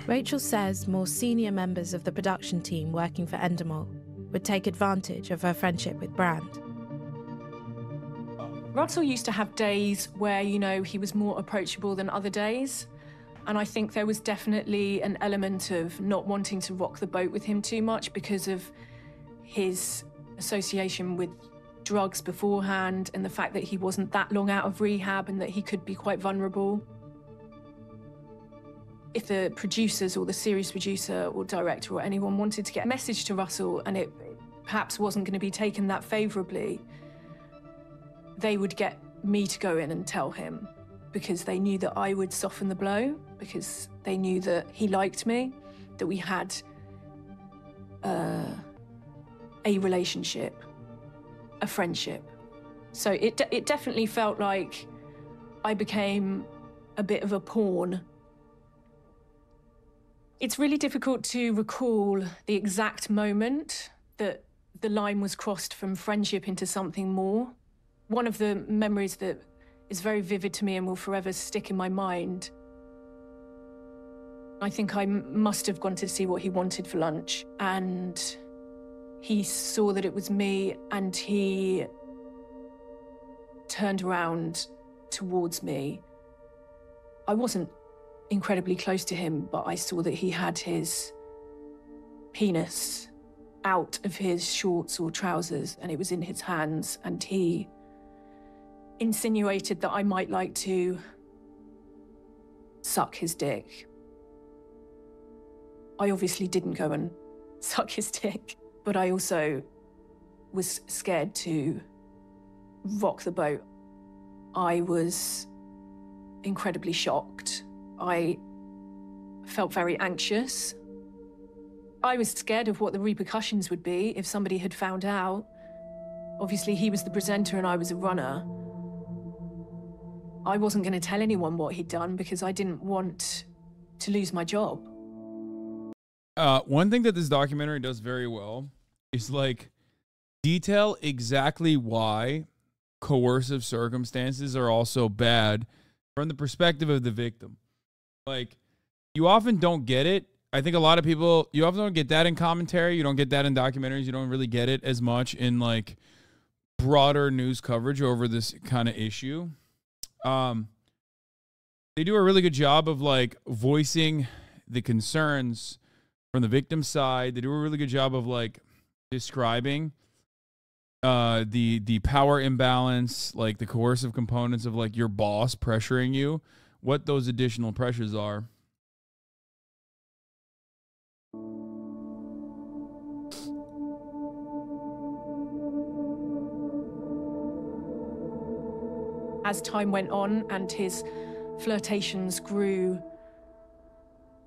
Rachel says more senior members of the production team working for Endemol would take advantage of her friendship with Brand. Russell used to have days where, you know, he was more approachable than other days. And I think there was definitely an element of not wanting to rock the boat with him too much because of his association with drugs beforehand and the fact that he wasn't that long out of rehab and that he could be quite vulnerable. If the producers or the series producer or director or anyone wanted to get a message to Russell and it perhaps wasn't going to be taken that favourably, they would get me to go in and tell him because they knew that I would soften the blow, because they knew that he liked me, that we had a relationship, a friendship. So it definitely felt like I became a bit of a pawn. It's really difficult to recall the exact moment that the line was crossed from friendship into something more. One of the memories that is very vivid to me and will forever stick in my mind, I think I must have gone to see what he wanted for lunch, and he saw that it was me and he turned around towards me. I wasn't incredibly close to him, but I saw that he had his penis out of his shorts or trousers and it was in his hands, and he insinuated that I might like to suck his dick. I obviously didn't go and suck his dick, but I also was scared to rock the boat. I was incredibly shocked. I felt very anxious. I was scared of what the repercussions would be if somebody had found out. Obviously, he was the presenter and I was a runner. I wasn't going to tell anyone what he'd done because I didn't want to lose my job. One thing that this documentary does very well is like detail exactly why coercive circumstances are also bad from the perspective of the victim. Like, you often don't get it. I think a lot of people, you often don't get that in commentary. You don't get that in documentaries. You don't really get it as much in like broader news coverage over this kind of issue. They do a really good job of like voicing the concerns from the victim side. They do a really good job of like describing the power imbalance, like the coercive components of like your boss pressuring you, what those additional pressures are. As time went on and his flirtations grew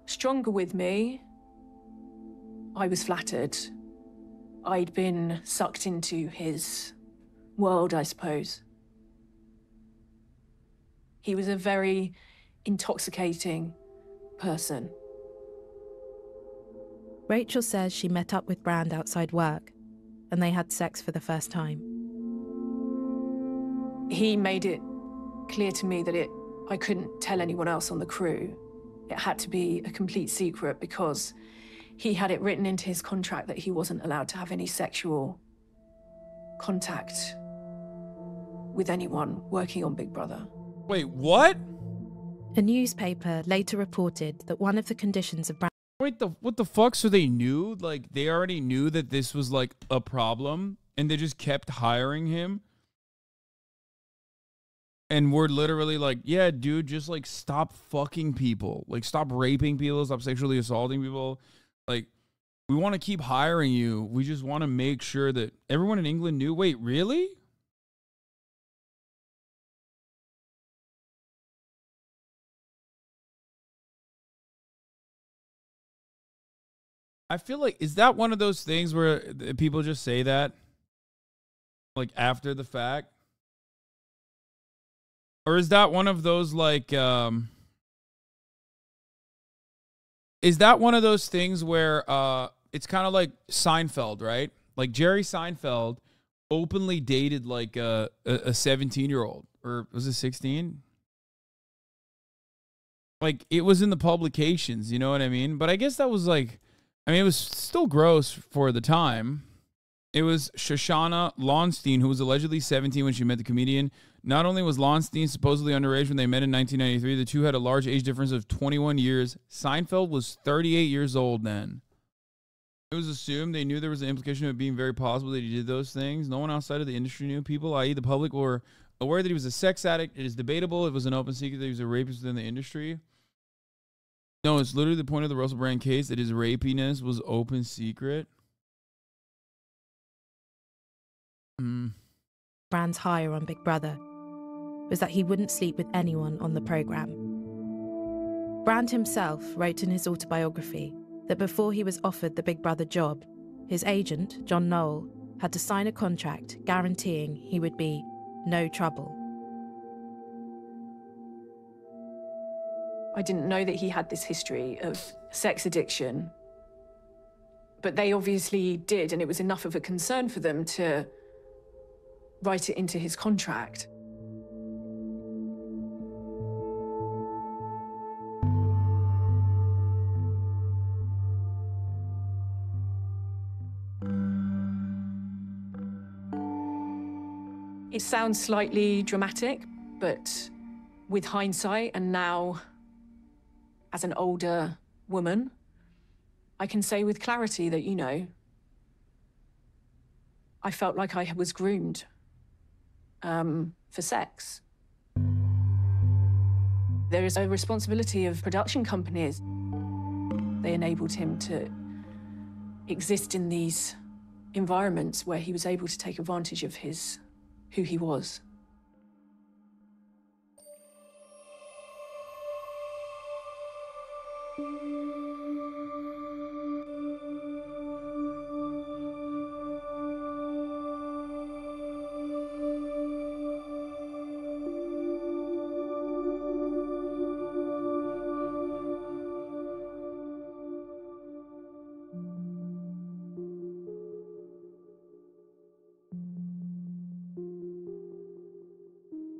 stronger with me, I was flattered. I'd been sucked into his world, I suppose. He was a very intoxicating person. Rachel says she met up with Brand outside work and they had sex for the first time. He made it clear to me that I couldn't tell anyone else on the crew. It had to be a complete secret because he had it written into his contract that he wasn't allowed to have any sexual contact with anyone working on Big Brother. Wait, what? A newspaper later reported that one of the conditions of Brand... Wait, what the fuck? So they knew? Like, they already knew that this was, like, a problem, and they just kept hiring him? And we're literally like, yeah, dude, just, like, stop fucking people. Like, stop raping people, stop sexually assaulting people. Like, we want to keep hiring you. We just want to make sure that everyone in England knew. Wait, really? I feel like, is that one of those things where people just say that, like, after the fact? Or is that one of those, like, is that one of those things where it's kind of like Seinfeld, right? Like, Jerry Seinfeld openly dated, like, a 17-year-old. Or was it 16? Like, it was in the publications, you know what I mean? But I guess that was, like, I mean, it was still gross for the time. It was Shoshana Launstein, who was allegedly 17 when she met the comedian. Not only was Launstein supposedly underage when they met in 1993, the two had a large age difference of 21 years. Seinfeld was 38 years old then. It was assumed they knew there was an implication of it being very possible that he did those things. No one outside of the industry knew. People, i.e. the public, were aware that he was a sex addict. It is debatable. It was an open secret that he was a rapist within the industry. No, it's literally the point of the Russell Brand case that his rapiness was open secret. Brand's hire on Big Brother was that he wouldn't sleep with anyone on the programme. Brand himself wrote in his autobiography that before he was offered the Big Brother job, his agent, John Knoll, had to sign a contract guaranteeing he would be no trouble. I didn't know that he had this history of sex addiction, but they obviously did, and it was enough of a concern for them to write it into his contract. It sounds slightly dramatic, but with hindsight and now as an older woman, I can say with clarity that, you know, I felt like I was groomed for sex. There is a responsibility of production companies. They enabled him to exist in these environments where he was able to take advantage of who he was.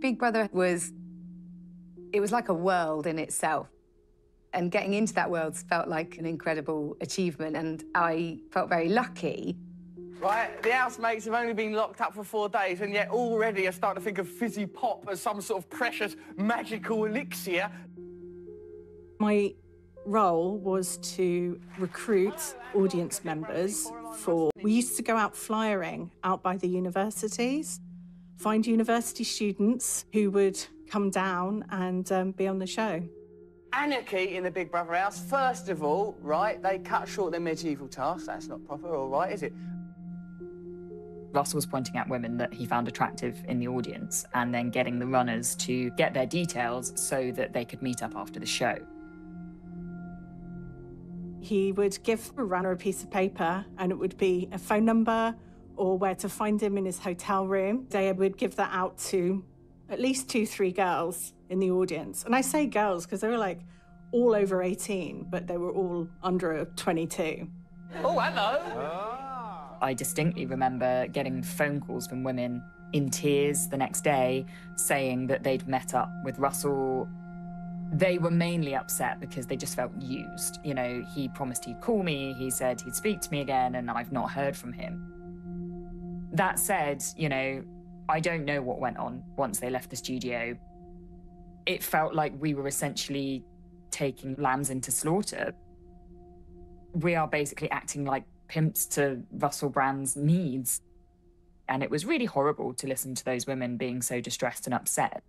Big Brother was like a world in itself. And getting into that world felt like an incredible achievement, and I felt very lucky. Right, the housemates have only been locked up for 4 days, and yet already are starting to think of fizzy pop as some sort of precious, magical elixir. My role was to recruit audience members we used to go out flyering out by the universities, find university students who would come down and be on the show. Anarchy in the Big Brother house. First of all, right, they cut short their medieval tasks. That's not proper, all right, is it? Russell was pointing at women that he found attractive in the audience and then getting the runners to get their details so that they could meet up after the show. He would give a runner a piece of paper, and it would be a phone number or where to find him in his hotel room. They would give that out to at least 2-3 girls in the audience. And I say girls because they were like all over 18, but they were all under 22. Oh, hello. I distinctly remember getting phone calls from women in tears the next day saying that they'd met up with Russell. They were mainly upset because they just felt used. You know, he promised he'd call me, he said he'd speak to me again, and I've not heard from him. That said, you know, I don't know what went on once they left the studio. It felt like we were essentially taking lambs into slaughter. We are basically acting like pimps to Russell Brand's needs. And it was really horrible to listen to those women being so distressed and upset.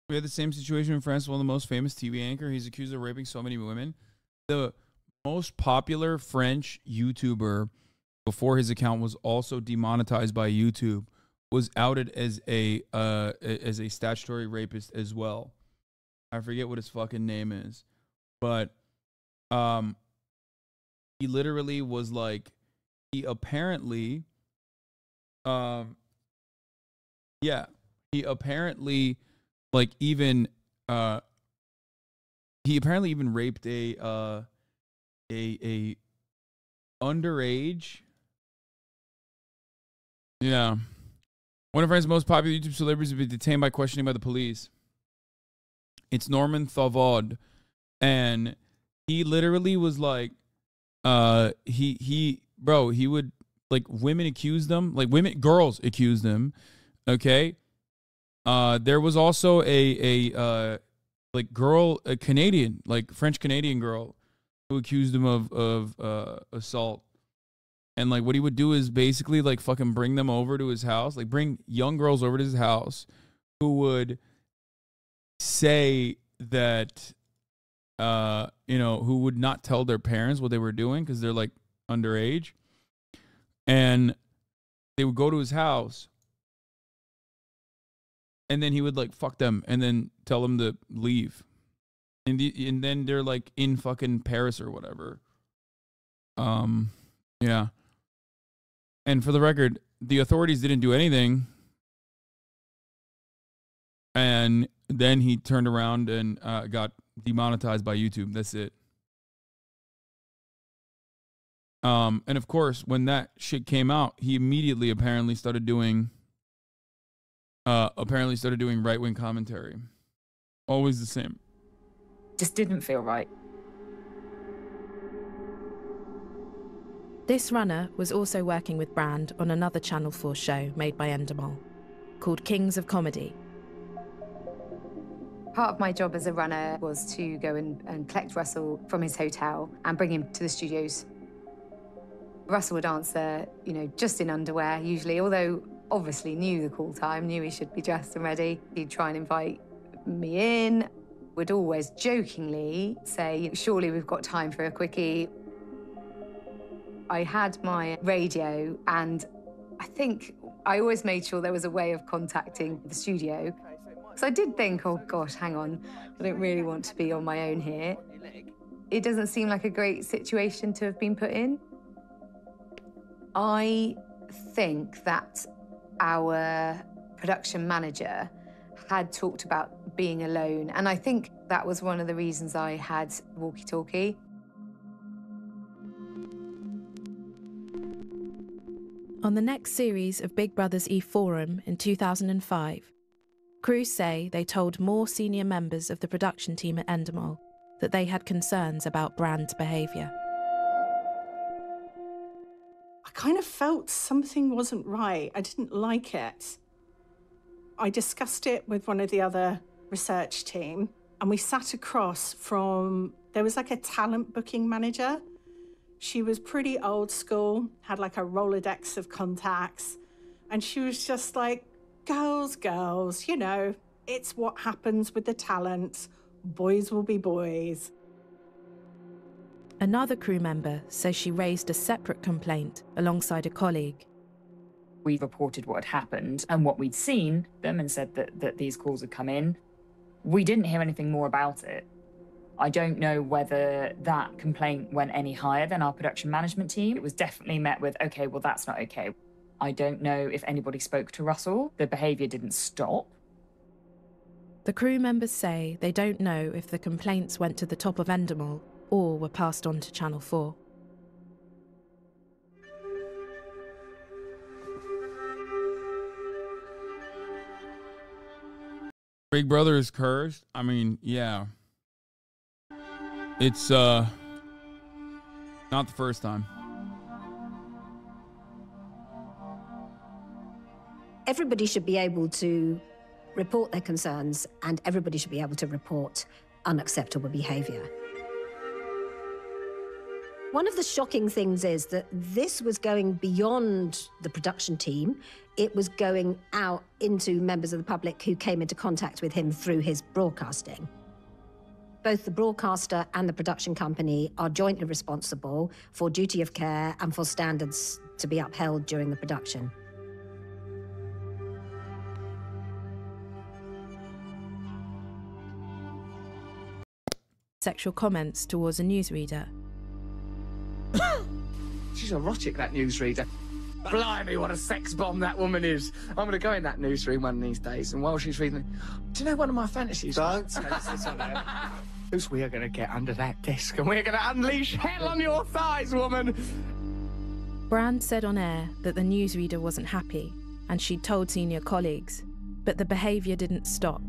We had the same situation in France. One of the most famous TV anchor. He's accused of raping so many women. The most popular French YouTuber, before his account was also demonetized by YouTube, was outed as a statutory rapist as well. I forget what his fucking name is, but he literally was like, he apparently, yeah, he apparently like even he apparently even raped a underage. Yeah. One of France's most popular YouTube celebrities has been detained by questioning by the police. It's Norman Thavod. And he literally was like, he would, like, women accuse them, like girls accused him. Okay. There was also a Canadian, like French Canadian girl who accused him of assault. And like what he would do is basically like fucking bring them over to his house, like bring young girls over to his house who would say that, who would not tell their parents what they were doing because they're like underage. And they would go to his house and then he would like fuck them and then tell them to leave. And then they're like in fucking Paris or whatever. Yeah. And for the record, the authorities didn't do anything. And then he turned around and got demonetized by YouTube. That's it. And of course, when that shit came out, he immediately apparently started doing right-wing commentary. Always the same. Just didn't feel right. This runner was also working with Brand on another Channel 4 show made by Endemol, called Kings of Comedy. Part of my job as a runner was to go and collect Russell from his hotel and bring him to the studios. Russell would answer, just in underwear, usually, although obviously knew the call time, knew he should be dressed and ready. He'd try and invite me in, would always jokingly say, surely we've got time for a quickie. I had my radio, and I think I always made sure there was a way of contacting the studio. So I did think, oh gosh, hang on, I don't really want to be on my own here. It doesn't seem like a great situation to have been put in. I think that our production manager had talked about being alone, and I think that was one of the reasons I had walkie-talkie. On the next series of Big Brother's E-Forum in 2005, crews say they told more senior members of the production team at Endemol that they had concerns about Brand's behaviour. I kind of felt something wasn't right. I didn't like it. I discussed it with one of the other research team, and we sat across from, there was like a talent booking manager. She was pretty old school, had like a Rolodex of contacts, and she was just like, girls, it's what happens with the talent. Boys will be boys. Another crew member says she raised a separate complaint alongside a colleague. We reported what had happened and what we'd seen them and said that these calls had come in. We didn't hear anything more about it. I don't know whether that complaint went any higher than our production management team. It was definitely met with, okay, well, that's not okay. I don't know if anybody spoke to Russell. The behaviour didn't stop. The crew members say they don't know if the complaints went to the top of Endemol or were passed on to Channel 4. Big Brother is cursed. I mean, yeah. It's not the first time. Everybody should be able to report their concerns, and everybody should be able to report unacceptable behaviour. One of the shocking things is that this was going beyond the production team. It was going out into members of the public who came into contact with him through his broadcasting. Both the broadcaster and the production company are jointly responsible for duty of care and for standards to be upheld during the production. Sexual comments towards a newsreader. she's erotic, that newsreader. Blimey, what a sex bomb that woman is. I'm going to go in that newsroom one of these days, and while she's reading, do you know one of my fantasies? Don't say this on there. Because we are going to get under that desk, and we're going to unleash hell on your thighs, woman. Brand said on air that the newsreader wasn't happy, and she'd told senior colleagues, but the behaviour didn't stop.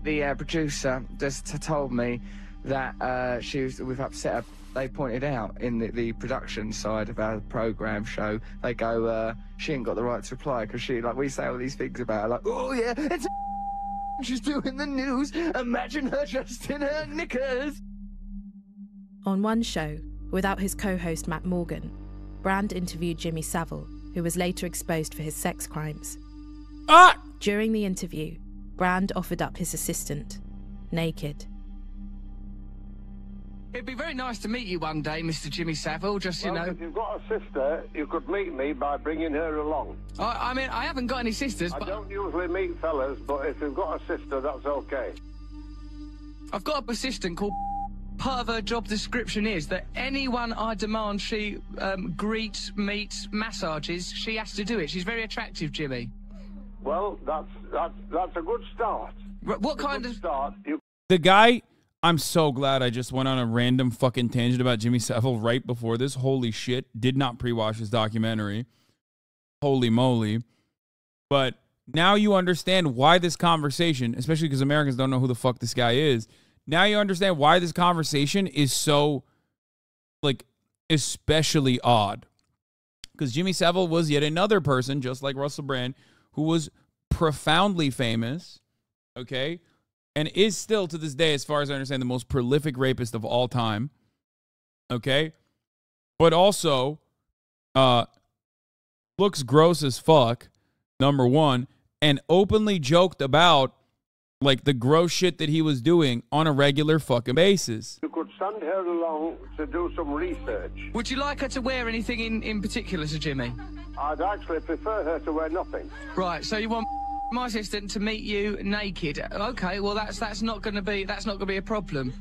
The producer just told me that we've upset her. They pointed out in the production side of our programme show, they go, she ain't got the right to reply, because we say all these things about her, like, oh yeah, it's she's doing the news, imagine her just in her knickers. On one show, without his co-host Matt Morgan, Brand interviewed Jimmy Savile, who was later exposed for his sex crimes. During the interview, Brand offered up his assistant, naked. It'd be very nice to meet you one day, Mr. Jimmy Savile, just, you know. If you've got a sister, you could meet me by bringing her along. I mean, I haven't got any sisters, but... I don't usually meet fellas, but if you've got a sister, that's okay. I've got a assistant called... Part of her job description is that anyone I demand she greets, meets, massages, she has to do it. She's very attractive, Jimmy. Well, that's a good start. What kind of... start? The guy... I'm so glad I just went on a random fucking tangent about Jimmy Savile right before this. Holy shit. Did not pre-watch his documentary. Holy moly. But now you understand why this conversation, especially because Americans don't know who the fuck this guy is, now you understand why this conversation is so, like, especially odd. Because Jimmy Savile was yet another person, just like Russell Brand, who was profoundly famous, okay, and is still to this day, as far as I understand, the most prolific rapist of all time, okay, but also looks gross as fuck, number one, and openly joked about, like, the gross shit that he was doing on a regular fucking basis. You could send her along to do some research. Would you like her to wear anything in particular, Sir Jimmy? I'd actually prefer her to wear nothing. Right, so you want my assistant to meet you naked? Okay, well that's not going to be a problem.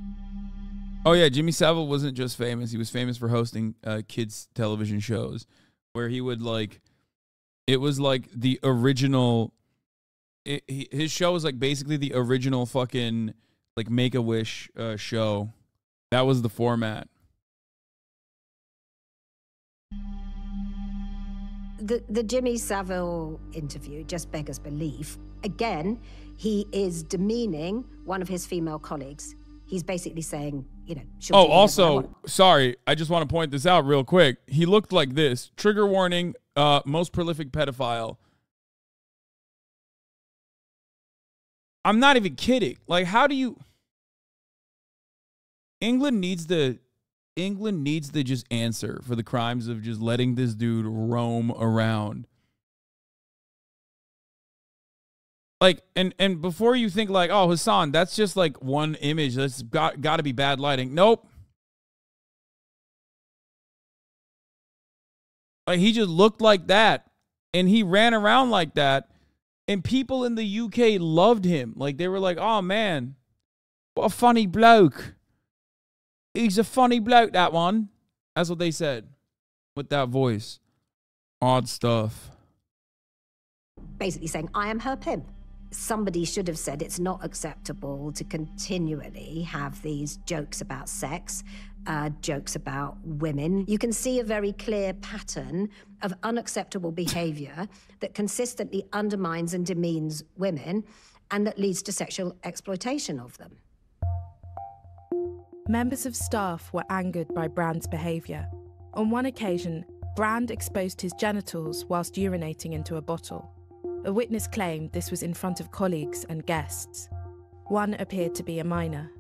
Oh yeah, Jimmy Savile wasn't just famous; he was famous for hosting kids television shows, where he would it was like the original. His show was like basically the original fucking like Make-A-Wish show. That was the format. The Jimmy Savile interview just beggars belief. Again, he is demeaning one of his female colleagues. He's basically saying, you know... Oh, also, sorry, I just want to point this out real quick. He looked like this. Trigger warning, most prolific pedophile. I'm not even kidding. Like, how do you... England needs to just answer for the crimes of just letting this dude roam around. Like, and before you think like, oh, Hasan, that's just like one image. That's got to be bad lighting. Nope. Like, he just looked like that, and he ran around like that, and people in the UK loved him. Like, they were like, oh, man, what a funny bloke. He's a funny bloke, that one. That's what they said with that voice. Odd stuff. Basically saying, I am her pimp. Somebody should have said it's not acceptable to continually have these jokes about sex, jokes about women. You can see a very clear pattern of unacceptable behavior that consistently undermines and demeans women and that leads to sexual exploitation of them. Members of staff were angered by Brand's behaviour. On one occasion, Brand exposed his genitals whilst urinating into a bottle. A witness claimed this was in front of colleagues and guests. One appeared to be a minor.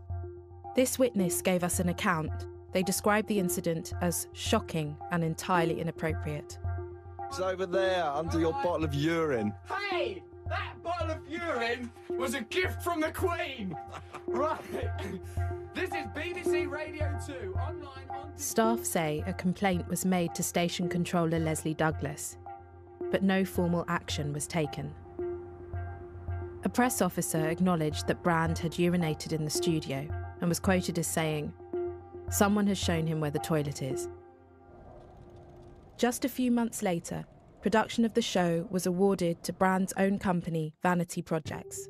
This witness gave us an account. They described the incident as shocking and entirely inappropriate. It's over there, under your bottle of urine. Hey! That bottle of urine was a gift from the Queen! Right! This is BBC Radio 2, online on... Staff say a complaint was made to Station Controller Leslie Douglas, but no formal action was taken. A press officer acknowledged that Brand had urinated in the studio and was quoted as saying, "Someone has shown him where the toilet is." Just a few months later, production of the show was awarded to Brand's own company, Vanity Projects.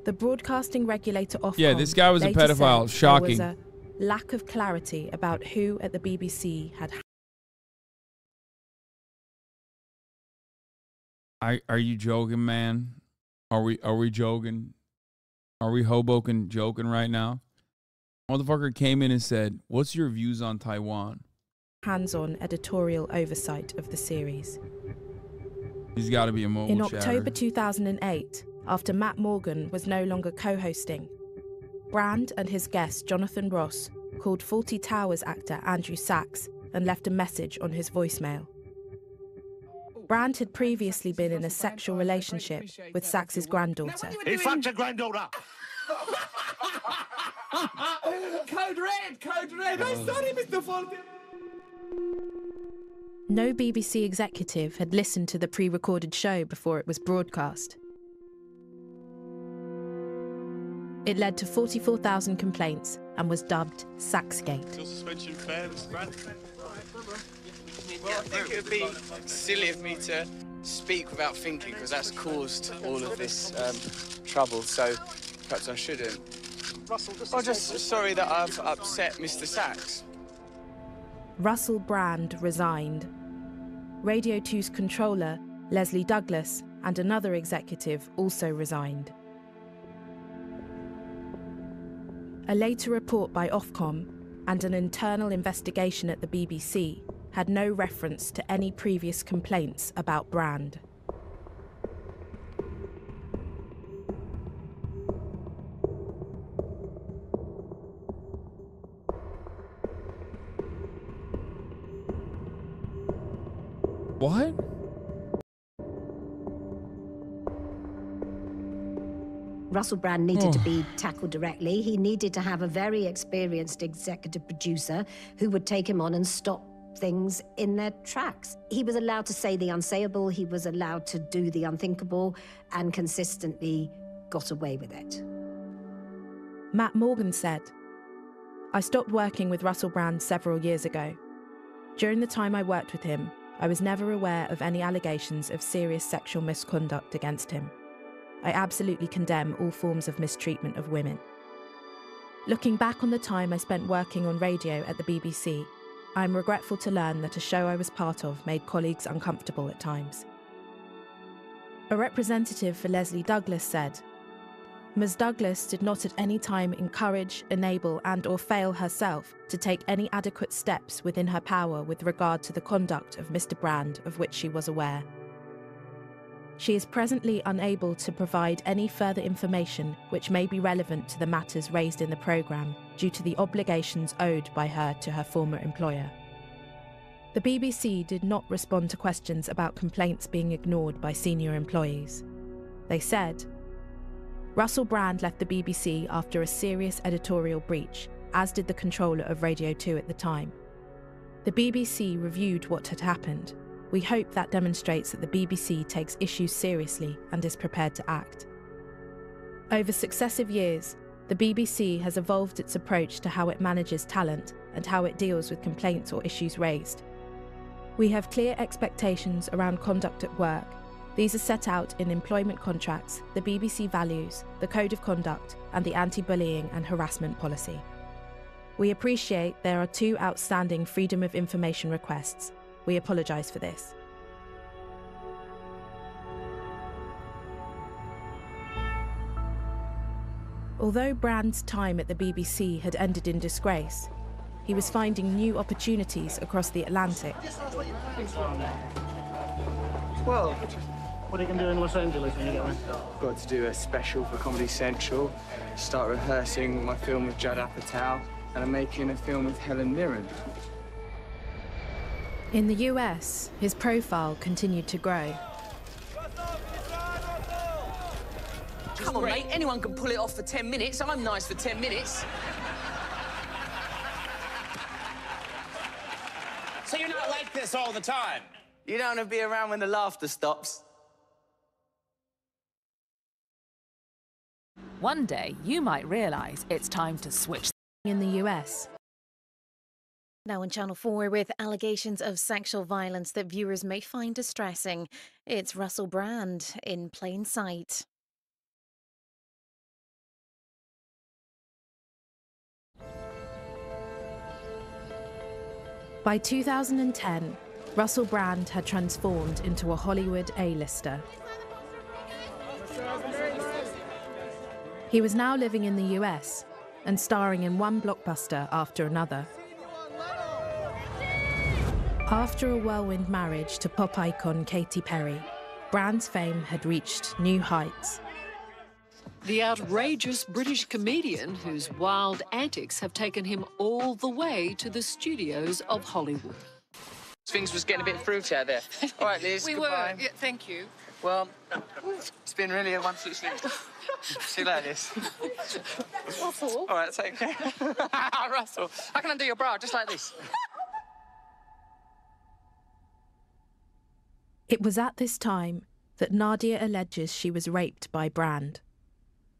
The broadcasting regulator Ofcom Yeah, this guy was a later pedophile. said Shocking. There was a lack of clarity about who at the BBC had. Are you joking, man? Are we joking? Are we Hoboken joking right now? Motherfucker came in and said, "What's your views on Taiwan?" Hands-on editorial oversight of the series. He's got to be a mogul. In October 2008, after Matt Morgan was no longer co-hosting, Brand and his guest Jonathan Ross called Fawlty Towers actor Andrew Sachs and left a message on his voicemail. Brand had previously been in a sexual relationship with Sachs's granddaughter. He fucked your granddaughter! Code red! Code red! I'm sorry, Mr. Fawlty. No BBC executive had listened to the pre-recorded show before it was broadcast. It led to 44,000 complaints and was dubbed Saxgate. Suspension fair, Mr. Brand. Well, I think it would be silly of me to speak without thinking, because that's caused all of this trouble, so perhaps I shouldn't. I'm just sorry that I've upset Mr. Sachs. Russell Brand resigned. Radio 2's controller, Leslie Douglas, and another executive also resigned. A later report by Ofcom and an internal investigation at the BBC had no reference to any previous complaints about Brand. What? Russell Brand needed to be tackled directly. He needed to have a very experienced executive producer who would take him on and stop things in their tracks. He was allowed to say the unsayable, he was allowed to do the unthinkable, and consistently got away with it. Matt Morgan said, "I stopped working with Russell Brand several years ago. During the time I worked with him, I was never aware of any allegations of serious sexual misconduct against him. I absolutely condemn all forms of mistreatment of women. Looking back on the time I spent working on radio at the BBC, I am regretful to learn that a show I was part of made colleagues uncomfortable at times." A representative for Leslie Douglas said, "Ms. Douglas did not at any time encourage, enable and/or fail herself to take any adequate steps within her power with regard to the conduct of Mr. Brand of which she was aware. She is presently unable to provide any further information which may be relevant to the matters raised in the programme due to the obligations owed by her to her former employer." The BBC did not respond to questions about complaints being ignored by senior employees. They said, "Russell Brand left the BBC after a serious editorial breach, as did the controller of Radio 2 at the time. The BBC reviewed what had happened. We hope that demonstrates that the BBC takes issues seriously and is prepared to act." Over successive years, the BBC has evolved its approach to how it manages talent and how it deals with complaints or issues raised. "We have clear expectations around conduct at work. These are set out in employment contracts, the BBC values, the Code of Conduct, and the anti-bullying and harassment policy. We appreciate there are 2 outstanding Freedom of Information requests. We apologise for this." Although Brand's time at the BBC had ended in disgrace, he was finding new opportunities across the Atlantic. Well, what are you going to do in Los Angeles when you get there? Got to do a special for Comedy Central, start rehearsing my film with Judd Apatow, and I'm making a film with Helen Mirren. In the US, his profile continued to grow. Come on, mate. Anyone can pull it off for 10 minutes. I'm nice for 10 minutes. So you're not like this all the time? You don't want to be around when the laughter stops. One day, you might realise it's time to switch. In the US, Now on Channel 4 with allegations of sexual violence that viewers may find distressing. It's Russell Brand in plain sight. By 2010, Russell Brand had transformed into a Hollywood A-lister. He was now living in the US and starring in one blockbuster after another. After a whirlwind marriage to pop icon Katy Perry, Brand's fame had reached new heights. The outrageous British comedian whose wild antics have taken him all the way to the studios of Hollywood. Things was getting a bit fruity out there. All right, Liz, goodbye. Yeah, thank you. Well, it's been really a wonderful sleep. See you later, Liz. Russell? All right, take care. Russell, how can I do your bra just like this? It was at this time that Nadia alleges she was raped by Brand.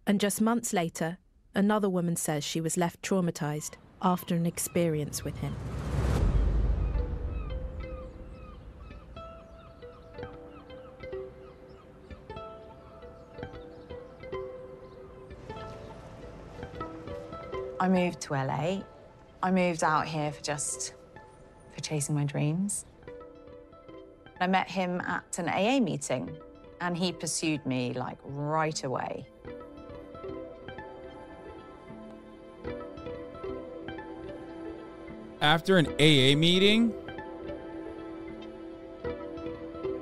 And just months later, another woman says she was left traumatized after an experience with him. I moved to LA. I moved out here for chasing my dreams. I met him at an AA meeting, and he pursued me, like, right away. After an AA meeting?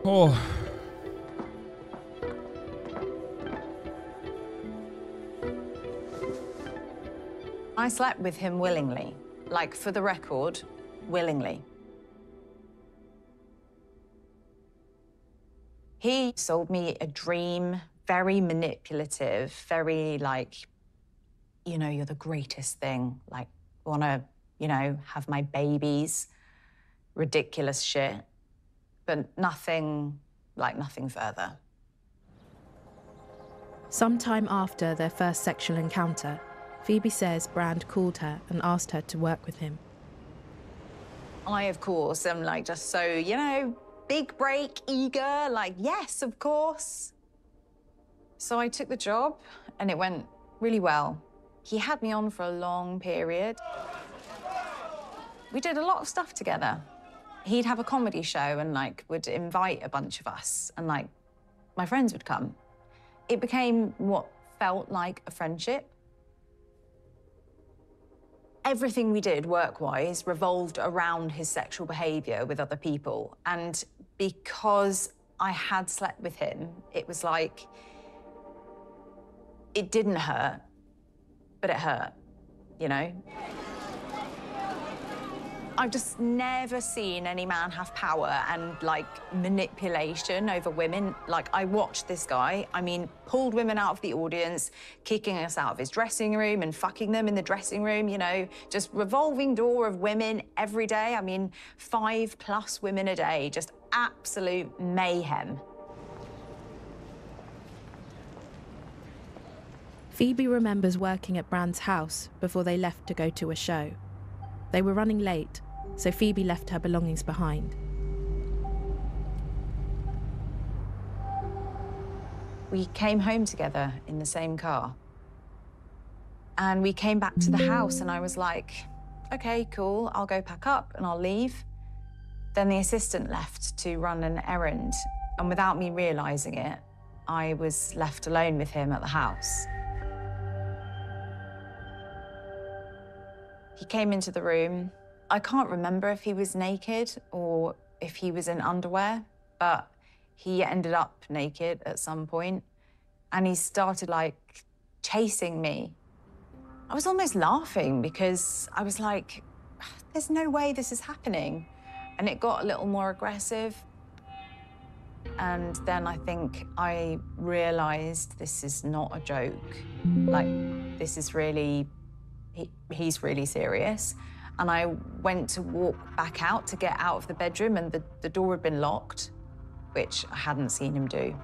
Oh. I slept with him willingly. Like, for the record, willingly. He sold me a dream, very manipulative, very like, you know, you're the greatest thing. Like, wanna, you know, have my babies. Ridiculous shit. But nothing further. Sometime after their first sexual encounter, Phoebe says Brand called her and asked her to work with him. I, of course, am like just so, you know, big break, eager, like, yes, of course. So I took the job and it went really well. He had me on for a long period. We did a lot of stuff together. He'd have a comedy show and, like, would invite a bunch of us and, like, my friends would come. It became what felt like a friendship. Everything we did work-wise revolved around his sexual behaviour with other people. And because I had slept with him, it was like, it didn't hurt, but it hurt, you know? I've just never seen any man have power and, like, manipulation over women. Like, I watched this guy, I mean, pulled women out of the audience, kicking us out of his dressing room and fucking them in the dressing room, you know, just revolving door of women every day. I mean, 5+ women a day, just absolute mayhem. Phoebe remembers working at Brand's house before they left to go to a show. They were running late, so Phoebe left her belongings behind. We came home together in the same car. And we came back to the house and I was like, okay, cool, I'll go pack up and I'll leave. Then the assistant left to run an errand. And without me realising it, I was left alone with him at the house. He came into the room. I can't remember if he was naked or if he was in underwear, but he ended up naked at some point, and he started, like, chasing me. I was almost laughing because I was like, there's no way this is happening. And it got a little more aggressive. And then I think I realised this is not a joke. Like, this is really... He's really serious. And I went to walk back out to get out of the bedroom and the door had been locked, which I hadn't seen him do.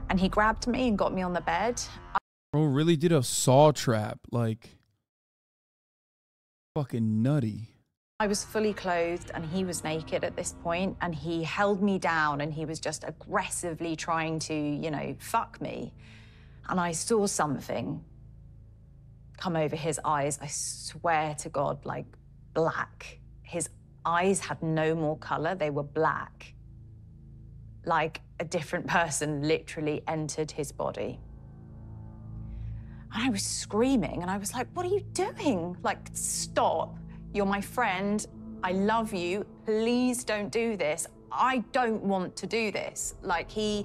And he grabbed me and got me on the bed. Bro really did a saw trap, like... Fucking nutty. I was fully clothed and he was naked at this point, and he held me down and he was just aggressively trying to, you know, fuck me. And I saw something come over his eyes, I swear to God, like black. His eyes had no more color, they were black. Like a different person literally entered his body. And I was screaming and I was like, what are you doing? Like, stop. You're my friend. I love you. Please don't do this. I don't want to do this. Like I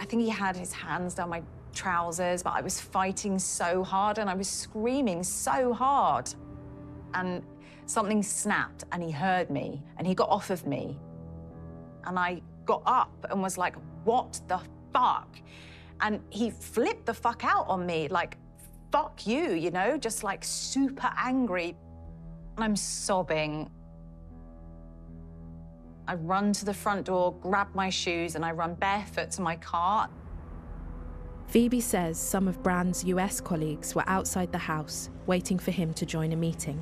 think he had his hands down my trousers, but I was fighting so hard and I was screaming so hard. And something snapped and he heard me and he got off of me. And I got up and was like, what the fuck? And he flipped the fuck out on me, like, fuck you, you know, just like super angry. And I'm sobbing. I run to the front door, grab my shoes, and I run barefoot to my car. Phoebe says some of Brand's US colleagues were outside the house, waiting for him to join a meeting.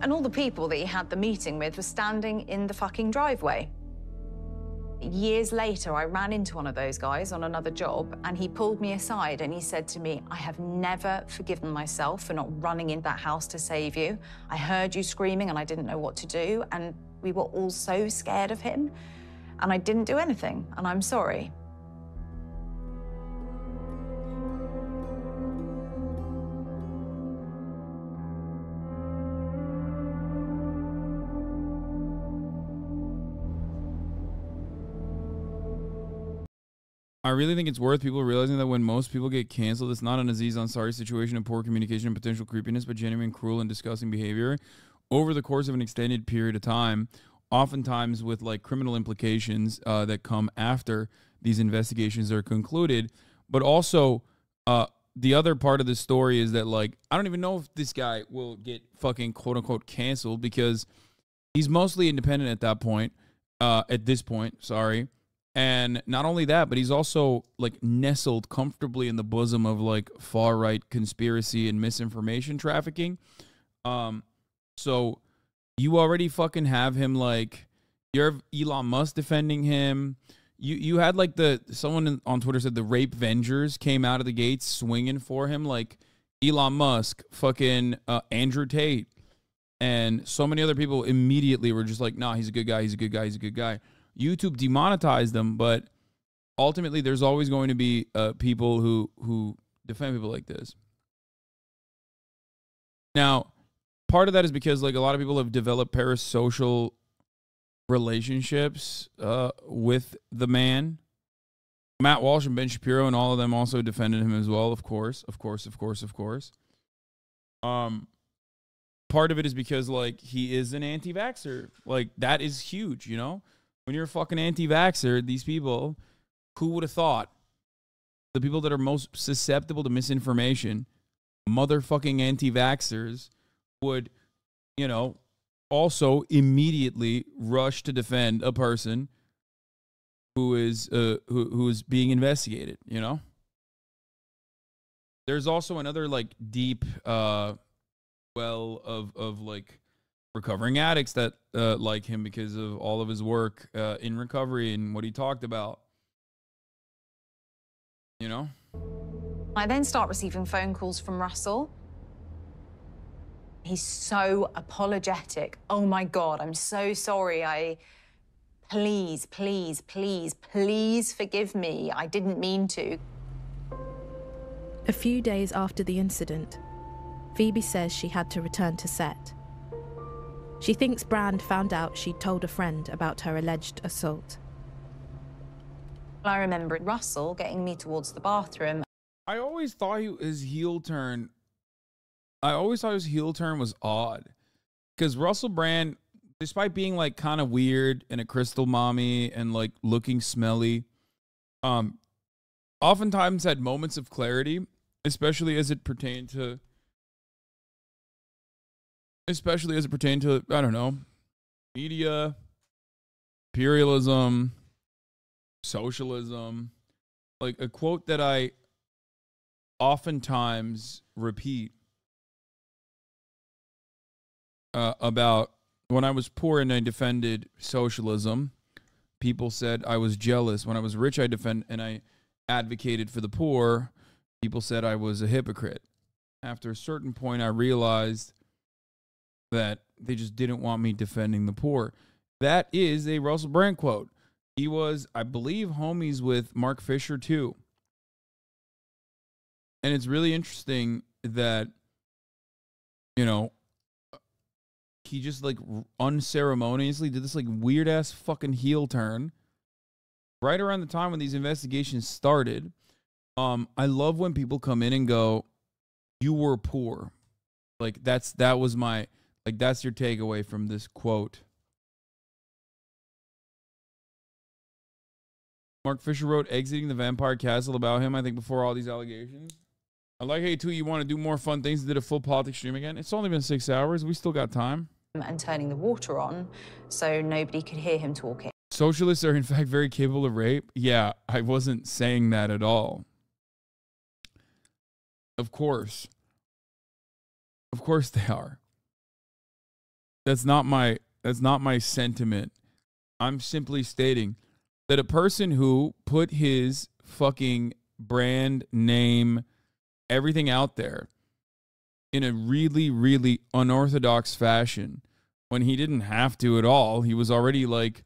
And all the people that he had the meeting with were standing in the fucking driveway. Years later, I ran into one of those guys on another job, and he pulled me aside and he said to me, I have never forgiven myself for not running into that house to save you. I heard you screaming and I didn't know what to do, and we were all so scared of him, and I didn't do anything, and I'm sorry. I really think it's worth people realizing that when most people get canceled, it's not an Aziz Ansari situation of poor communication and potential creepiness, but genuine, cruel, and disgusting behavior over the course of an extended period of time, oftentimes with like criminal implications that come after these investigations are concluded. But also, the other part of the story is that, like, I don't even know if this guy will get fucking quote unquote canceled because he's mostly independent at that point, at this point, sorry. And not only that, but he's also like nestled comfortably in the bosom of like far right conspiracy and misinformation trafficking. So you already fucking have him, like, you have Elon Musk defending him. You had like someone on Twitter said the rape vengers came out of the gates swinging for him, like Elon Musk, fucking Andrew Tate, and so many other people immediately were just like, nah, he's a good guy, he's a good guy, he's a good guy. YouTube demonetized them, but ultimately there's always going to be people who defend people like this. Now, part of that is because like a lot of people have developed parasocial relationships with the man. Matt Walsh and Ben Shapiro and all of them also defended him as well, of course. Part of it is because like he is an anti-vaxxer. Like that is huge, you know? When you're a fucking anti-vaxxer, these people, who would have thought? The people that are most susceptible to misinformation, motherfucking anti-vaxxers, would, you know, also immediately rush to defend a person who is being investigated, you know? There's also another like deep well of like recovering addicts that like him because of all of his work in recovery and what he talked about. You know? I then start receiving phone calls from Russell. He's so apologetic. Oh my God, I'm so sorry. Please, please, please, please forgive me. I didn't mean to. A few days after the incident, Phoebe says she had to return to set. She thinks Brand found out she'd told a friend about her alleged assault. I remember Russell getting me towards the bathroom. I always thought his heel turn was odd. Because Russell Brand, despite being like kind of weird and a crystal mommy and like looking smelly, oftentimes had moments of clarity, especially as it pertained to, I don't know, media, imperialism, socialism. Like a quote that I oftentimes repeat about when I was poor and I defended socialism. People said I was jealous. When I was rich, I advocated for the poor. People said I was a hypocrite. After a certain point, I realized that they just didn't want me defending the poor. That is a Russell Brand quote. He was, I believe, homies with Mark Fisher too. And it's really interesting that, you know, he just like unceremoniously did this like weird ass fucking heel turn right around the time when these investigations started. I love when people come in and go, "You were poor." Like that's your takeaway from this quote. Mark Fisher wrote Exiting the Vampire Castle about him, I think, before all these allegations. I like how you want to do more fun things. Did a full politics stream again. It's only been 6 hours. We still got time. And turning the water on so nobody could hear him talking. Socialists are, in fact, very capable of rape. Yeah, I wasn't saying that at all. Of course. Of course they are. That's not my sentiment. I'm simply stating that a person who put his fucking brand name, everything out there in a really, really unorthodox fashion when he didn't have to at all. He was already like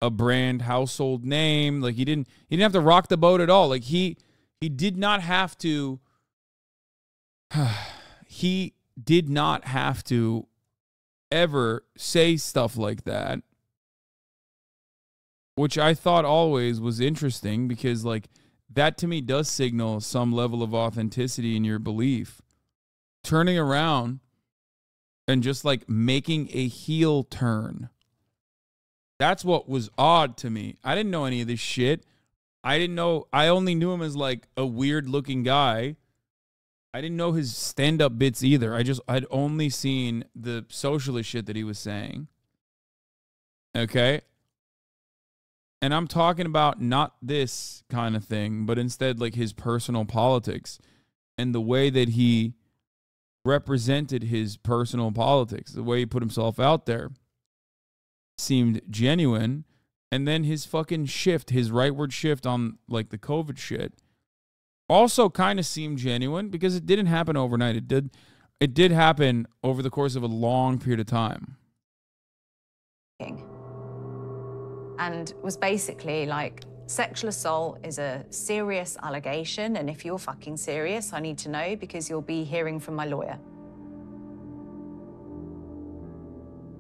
a brand household name. Like he didn't have to rock the boat at all. Like he did not have to he did not have to ever say stuff like that, which I thought always was interesting because like that to me does signal some level of authenticity in your belief. Turning around and just like making a heel turn. That's what was odd to me. I didn't know any of this shit. I only knew him as like a weird looking guy. I didn't know his stand-up bits either. I'd only seen the socialist shit that he was saying. Okay? And I'm talking about not this kind of thing, but instead like his personal politics and the way that he represented his personal politics, the way he put himself out there seemed genuine. And then his fucking shift, his rightward shift on like the COVID shit also kind of seemed genuine because it didn't happen overnight. It did happen over the course of a long period of time. And was basically like, sexual assault is a serious allegation, and if you're fucking serious, I need to know because you'll be hearing from my lawyer.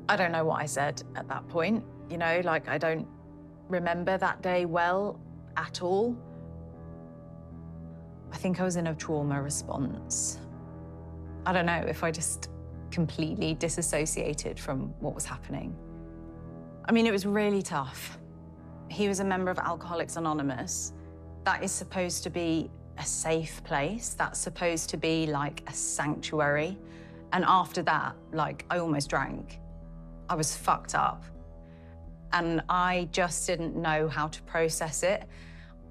I don't know what I said at that point, you know, like I don't remember that day well at all. I think I was in a trauma response. I don't know if I just completely disassociated from what was happening. I mean, it was really tough. He was a member of Alcoholics Anonymous. That is supposed to be a safe place. That's supposed to be like a sanctuary. And after that, like, I almost drank. I was fucked up. And I just didn't know how to process it.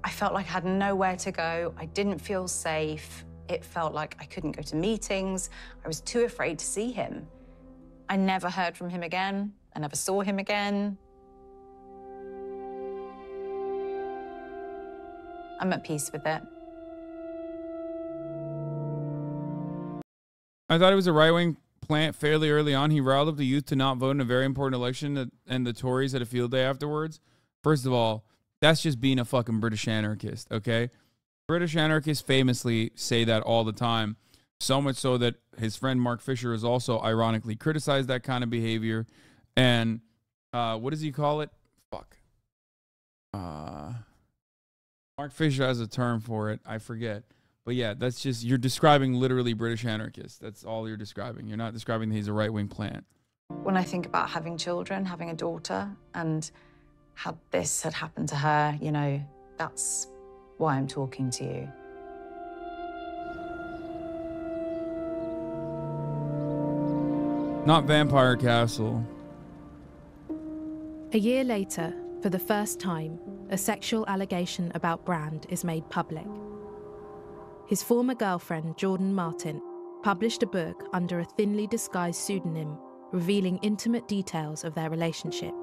I felt like I had nowhere to go. I didn't feel safe. It felt like I couldn't go to meetings. I was too afraid to see him. I never heard from him again. I never saw him again. I'm at peace with it. I thought it was a right-wing plant fairly early on. He riled up the youth to not vote in a very important election, and the Tories had a field day afterwards. First of all, that's just being a fucking British anarchist, okay? British anarchists famously say that all the time, so much so that his friend Mark Fisher has also ironically criticized that kind of behavior. And what does he call it? Fuck. Mark Fisher has a term for it. I forget. But yeah, that's just, you're describing literally British anarchists. That's all you're describing. You're not describing that he's a right-wing plant. When I think about having children, having a daughter, and how this had happened to her, you know, that's why I'm talking to you. Not Vampire Castle. A year later, for the first time, a sexual allegation about Brand is made public. His former girlfriend, Jordan Martin, published a book under a thinly disguised pseudonym revealing intimate details of their relationship,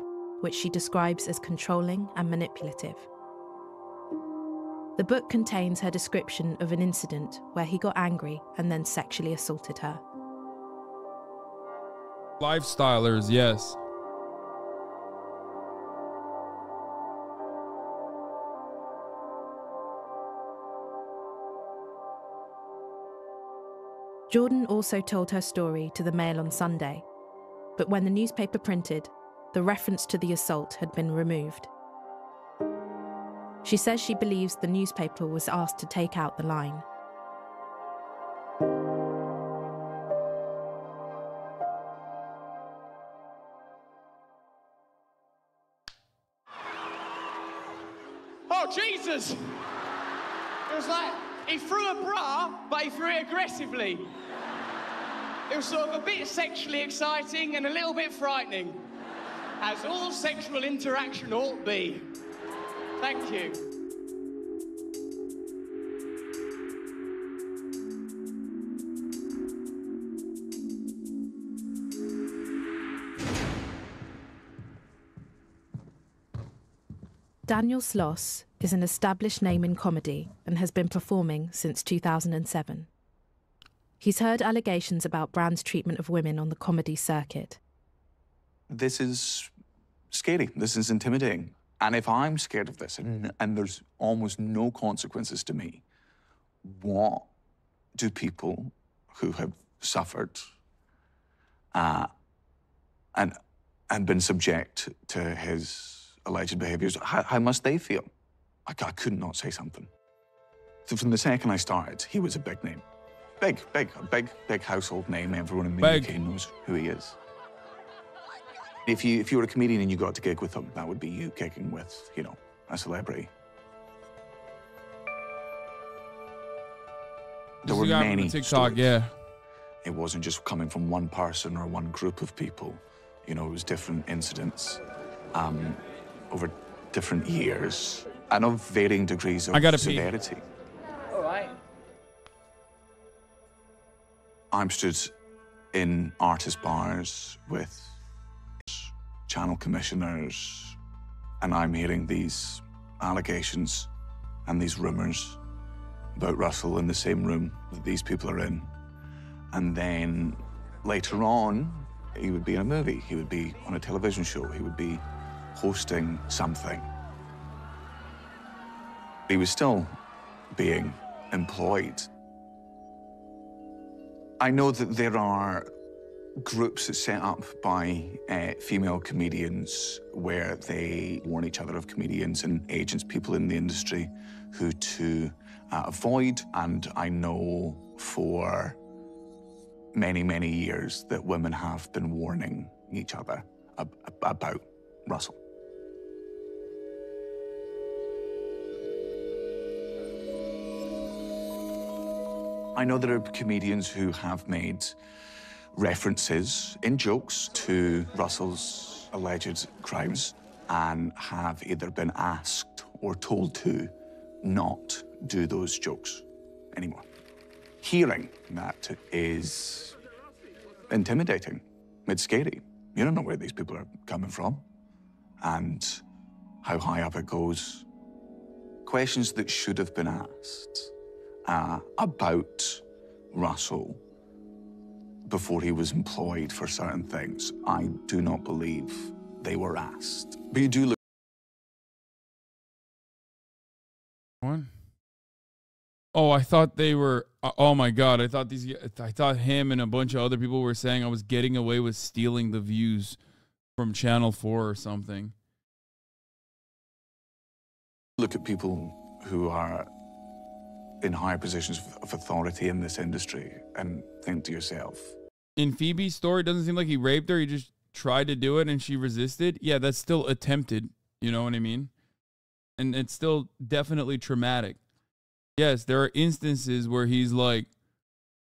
which she describes as controlling and manipulative. The book contains her description of an incident where he got angry and then sexually assaulted her. Lifestylers, yes. Jordan also told her story to the Mail on Sunday, but when the newspaper printed, the reference to the assault had been removed. She says she believes the newspaper was asked to take out the line. Oh, Jesus! It was like, he threw a bra, but he threw it aggressively. It was sort of a bit sexually exciting and a little bit frightening, as all sexual interaction ought be. Thank you. Daniel Sloss is an established name in comedy and has been performing since 2007. He's heard allegations about Brand's treatment of women on the comedy circuit. This is scary. This is intimidating. And if I'm scared of this, and there's almost no consequences to me, what do people who have suffered and been subject to his alleged behaviours, how must they feel? I could not say something. So from the second I started, he was a big name. Big household name. Everyone in the UK knows who he is. If you were a comedian and you got to gig with him, that would be you gigging with, you know, a celebrity. There were many TikTok, stories. yeah. It wasn't just coming from one person or one group of people. You know, it was different incidents over different years and of varying degrees of severity. All right. I'm stood in artist bars with channel commissioners, and I'm hearing these allegations and these rumours about Russell in the same room that these people are in. And then later on, he would be in a movie, he would be on a television show, he would be hosting something. He was still being employed. I know that there are groups set up by female comedians where they warn each other of comedians and agents, people in the industry, who to avoid. And I know for many, many years that women have been warning each other about Russell. I know there are comedians who have made references in jokes to Russell's alleged crimes and have either been asked or told to not do those jokes anymore. Hearing that is intimidating. It's scary. You don't know where these people are coming from and how high up it goes. Questions that should have been asked about Russell before he was employed for certain things, I do not believe they were asked. But you do look. One. Oh, I thought they were. Oh my God! I thought him and a bunch of other people were saying I was getting away with stealing the views from Channel 4 or something. Look at people who are in higher positions of authority in this industry and think to yourself. In Phoebe's story, it doesn't seem like he raped her. He just tried to do it and she resisted. Yeah, that's still attempted. You know what I mean? And it's still definitely traumatic. Yes, there are instances where he's like,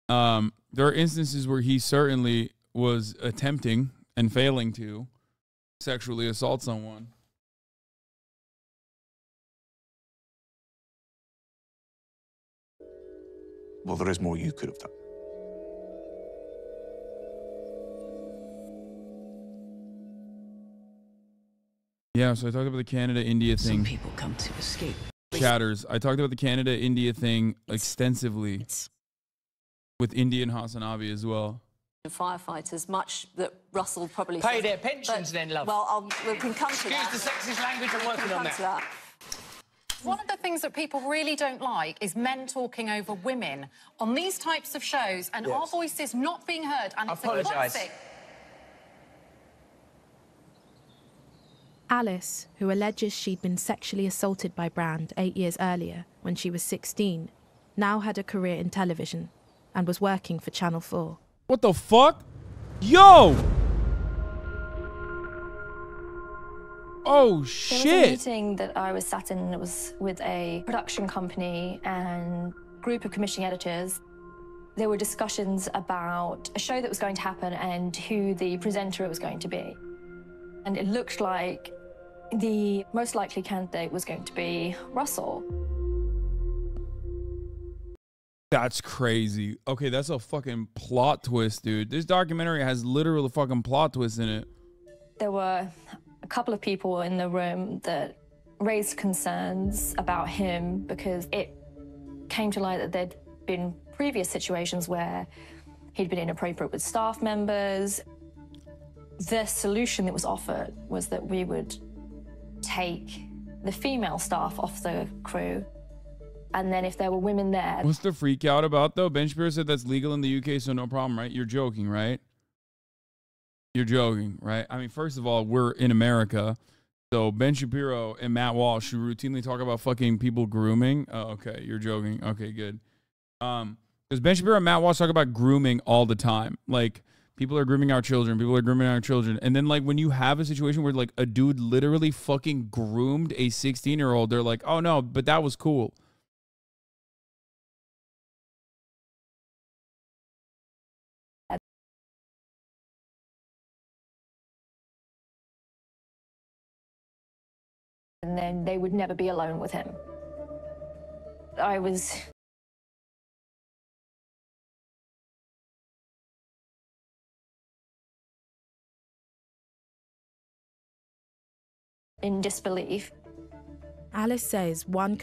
there are instances where he certainly was attempting and failing to sexually assault someone. Well, there is more you could have done. Yeah, so I talked about the Canada-India thing. Some people come to escape. Chatters. I talked about the Canada-India thing extensively with India and HasanAbi as well. Firefighters, much that Russell probably Pay says, their pensions but- then, love. Well, we can come to that. Excuse the sexist language, I'm We working can on come to that. One of the things that people really don't like is men talking over women on these types of shows and our voices not being heard. And it's a classic. Alice, who alleges she'd been sexually assaulted by Brand 8 years earlier when she was 16, now had a career in television and was working for Channel 4. What the fuck? Yo! Oh, shit! There was a meeting that I was sat in, and it was with a production company and group of commissioning editors. There were discussions about a show that was going to happen and who the presenter was going to be. And it looked like the most likely candidate was going to be Russell. That's crazy. Okay, that's a fucking plot twist, dude. This documentary has literal fucking plot twists in it. There were a couple of people in the room that raised concerns about him because it came to light that there'd been previous situations where he'd been inappropriate with staff members. The solution that was offered was that we would take the female staff off the crew, and then if there were women there... What's the freak out about, though? Ben Shapiro said that's legal in the UK, so no problem, right? You're joking, right? You're joking, right? I mean, first of all, we're in America, so Ben Shapiro and Matt Walsh, who routinely talk about fucking people grooming. Oh, okay, you're joking. Okay, good. Because Ben Shapiro and Matt Walsh talk about grooming all the time. Like, people are grooming our children. People are grooming our children. And then, like, when you have a situation where, like, a dude literally fucking groomed a 16-year-old, they're like, oh, no, but that was cool. And then they would never be alone with him. I was... in disbelief. Alice says one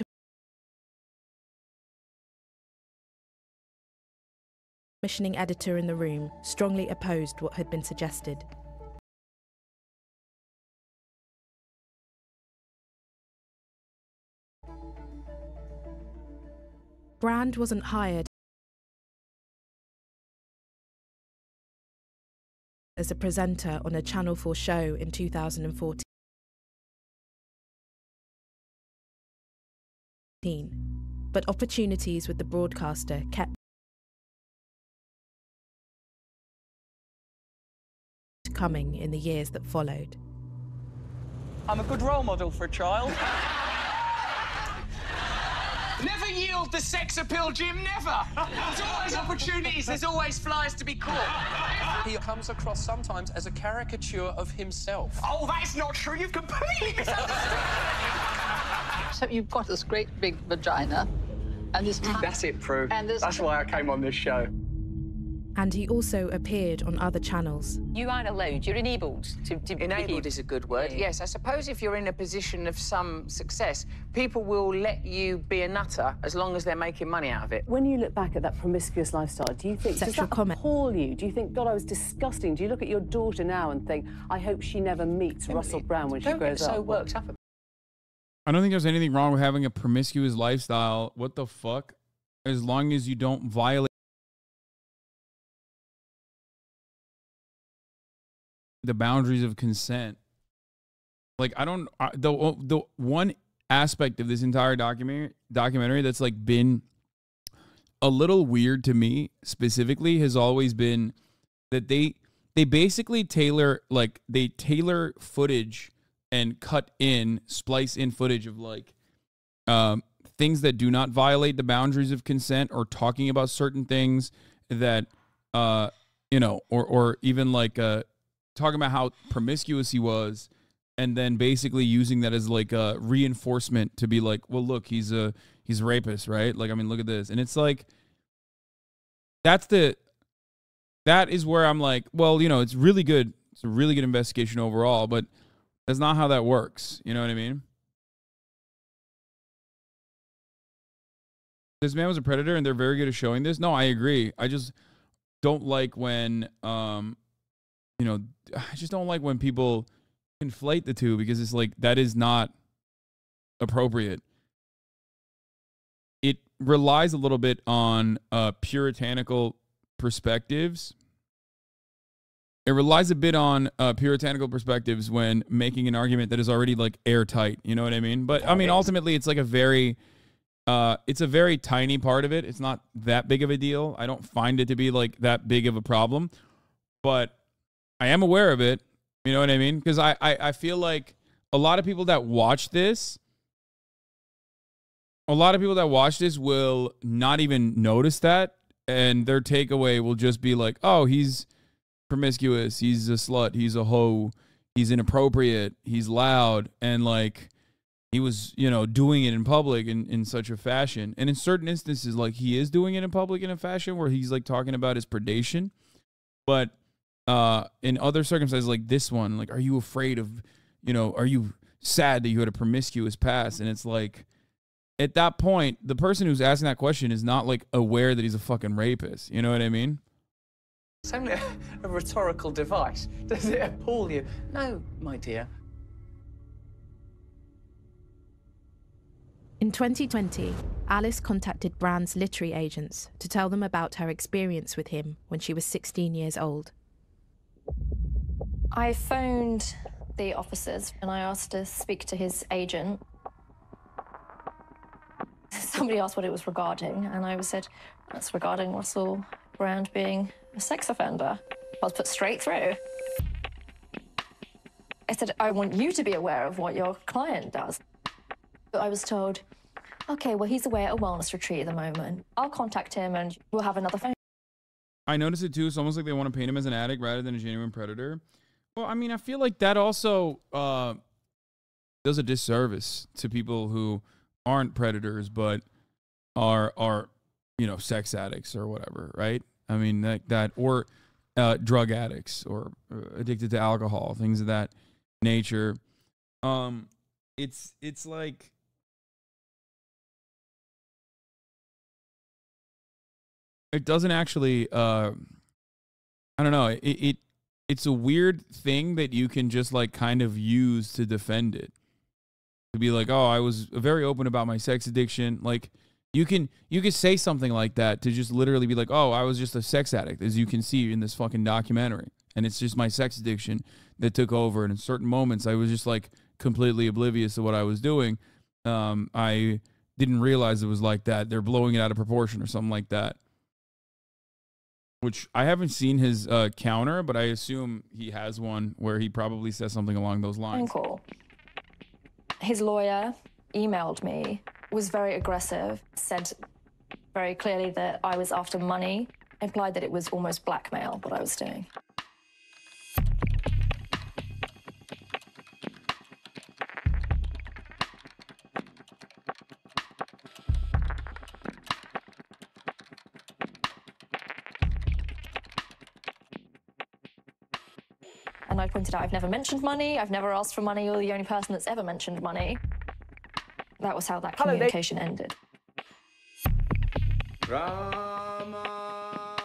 commissioning editor in the room strongly opposed what had been suggested. Brand wasn't hired as a presenter on a Channel 4 show in 2014. But opportunities with the broadcaster kept coming in the years that followed. I'm a good role model for a child. Never yield the sex appeal, Jim, never! There's always opportunities, there's always flies to be caught. He comes across sometimes as a caricature of himself. Oh, that's not true, you've completely misunderstood! So you've got this great big vagina, and this... That's it, Prue. And this... That's why I came on this show. And he also appeared on other channels. You aren't allowed, you're enabled to Enabled is a good word. Yes, I suppose if you're in a position of some success, people will let you be a nutter as long as they're making money out of it. When you look back at that promiscuous lifestyle, do you think, does that appall you? Do you think, God, I was disgusting? Do you look at your daughter now and think, I hope she never meets Russell Brand when she grows up? Don't get so worked up. I don't think there's anything wrong with having a promiscuous lifestyle. What the fuck? As long as you don't violate the boundaries of consent. Like, I don't, the one aspect of this entire documentary that's like been a little weird to me specifically has always been that they basically tailor footage and splice in footage of like things that do not violate the boundaries of consent, or talking about certain things that or even like talking about how promiscuous he was, and then basically using that as like a reinforcement to be like, well, look, he's a rapist, right? Like, I mean, look at this. And it's like, that is where I'm like, well, it's really good. It's a really good investigation overall, but That's not how that works. You know what I mean? This man was a predator and they're very good at showing this. No, I agree. I just don't like when, you know, I just don't like when people conflate the two, because it's like, that is not appropriate. It relies a little bit on puritanical perspectives. It relies a bit on puritanical perspectives when making an argument that is already like airtight. You know what I mean? But I mean, ultimately, it's like a very, it's a very tiny part of it. It's not that big of a deal. I don't find it to be like that big of a problem, but I am aware of it. You know what I mean? Because I feel like a lot of people that watch this, will not even notice that, and their takeaway will just be like, oh, he's promiscuous, he's a slut, he's a hoe, he's inappropriate, he's loud, and like he was, you know, doing it in public in such a fashion. And in certain instances, like he is doing it in public in a fashion where he's like talking about his predation. But in other circumstances like this one, like, are you afraid of, you know, are you sad that you had a promiscuous past? And it's like, at that point, the person who's asking that question is not like aware that he's a fucking rapist. You know what I mean? It's only a rhetorical device. Does it appall you? No, my dear. In 2020, Alice contacted Brand's literary agents to tell them about her experience with him when she was 16 years old. I phoned the officers and I asked to speak to his agent. Somebody asked what it was regarding, and I said, that's regarding Russell Brand being a sex offender. I was put straight through. I said, I want you to be aware of what your client does. But I was told, okay, well, he's away at a wellness retreat at the moment. I'll contact him and we'll have another phone. I noticed it too. It's almost like they want to paint him as an addict rather than a genuine predator. Well, I mean, I feel like that also does a disservice to people who aren't predators but are you know, sex addicts or whatever, right? I mean, that or drug addicts or addicted to alcohol, things of that nature. It's like, it doesn't actually I don't know, it's a weird thing that you can just like kind of use to defend it. To be like, oh, I was very open about my sex addiction. Like, you can say something like that to just literally be like, oh, I was just a sex addict, as you can see in this fucking documentary. And it's just my sex addiction that took over. And in certain moments, I was just like completely oblivious to what I was doing. I didn't realize it was like that. They're blowing it out of proportion or something like that. Which I haven't seen his counter, but I assume he has one where he probably says something along those lines. Cool. His lawyer emailed me, was very aggressive, said very clearly that I was after money, implied that it was almost blackmail, what I was doing. And I pointed out, I've never mentioned money, I've never asked for money, you're the only person that's ever mentioned money. That was how that communication ended.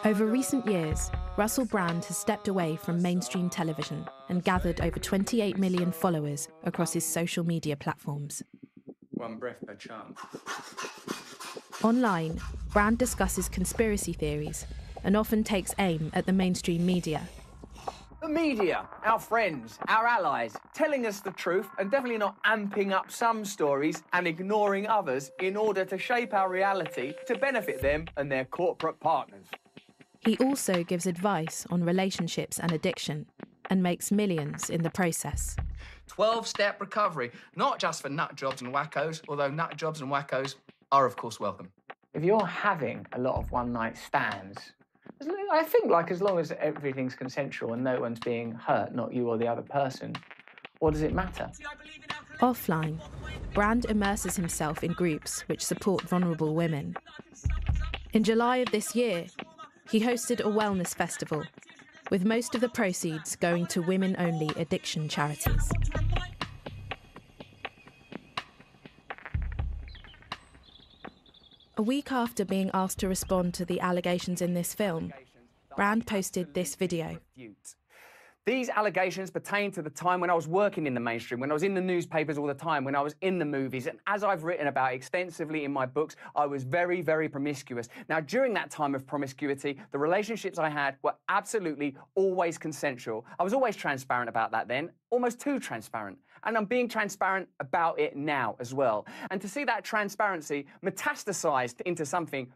Over recent years, Russell Brand has stepped away from mainstream television and gathered over 28 million followers across his social media platforms. One breath per charm. Online, Brand discusses conspiracy theories and often takes aim at the mainstream media. The media, our friends, our allies, telling us the truth and definitely not amping up some stories and ignoring others in order to shape our reality to benefit them and their corporate partners. He also gives advice on relationships and addiction and makes millions in the process. 12-step recovery, not just for nut jobs and wackos, although nut jobs and wackos are, of course, welcome. If you're having a lot of one-night stands, I think, like, as long as everything's consensual and no one's being hurt, not you or the other person, what does it matter? Offline, Brand immerses himself in groups which support vulnerable women. In July of this year, he hosted a wellness festival, with most of the proceeds going to women-only addiction charities. A week after being asked to respond to the allegations in this film, Brand posted this video. These allegations pertain to the time when I was working in the mainstream, when I was in the newspapers all the time, when I was in the movies, and as I've written about extensively in my books, I was very, very promiscuous. Now, during that time of promiscuity, the relationships I had were absolutely always consensual. I was always transparent about that then, almost too transparent. And I'm being transparent about it now as well. And to see that transparency metastasized into something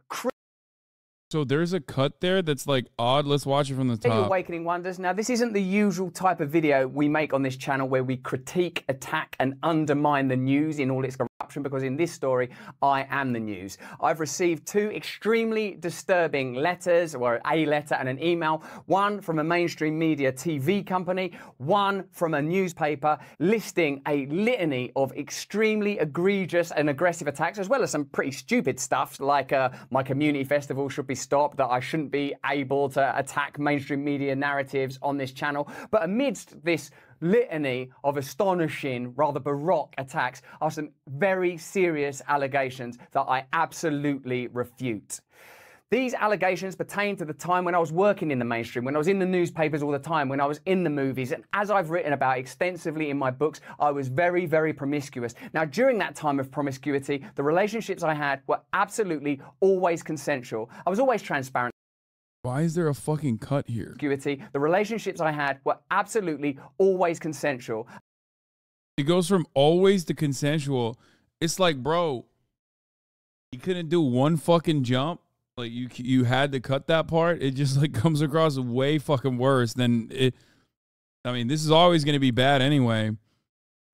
So there's a cut there that's like odd. Let's watch it from the top. Awakening Wonders. Now, this isn't the usual type of video we make on this channel where we critique, attack, and undermine the news in all its corruption, because in this story, I am the news. I've received two extremely disturbing letters, or a letter and an email, one from a mainstream media TV company, one from a newspaper, listing a litany of extremely egregious and aggressive attacks, as well as some pretty stupid stuff, like my community festival should be stopped, that I shouldn't be able to attack mainstream media narratives on this channel. But amidst this litany of astonishing, rather baroque attacks are some very serious allegations that I absolutely refute. These allegations pertain to the time when I was working in the mainstream, when I was in the newspapers all the time, when I was in the movies, and as I've written about extensively in my books, I was very, very promiscuous. Now, during that time of promiscuity, the relationships I had were absolutely always consensual. I was always transparent. Why is there a fucking cut here? The relationships I had were absolutely always consensual. It goes from always to consensual. It's like, bro, you couldn't do one fucking jump. Like you had to cut that part. It just like comes across way fucking worse than it. I mean, this is always going to be bad anyway.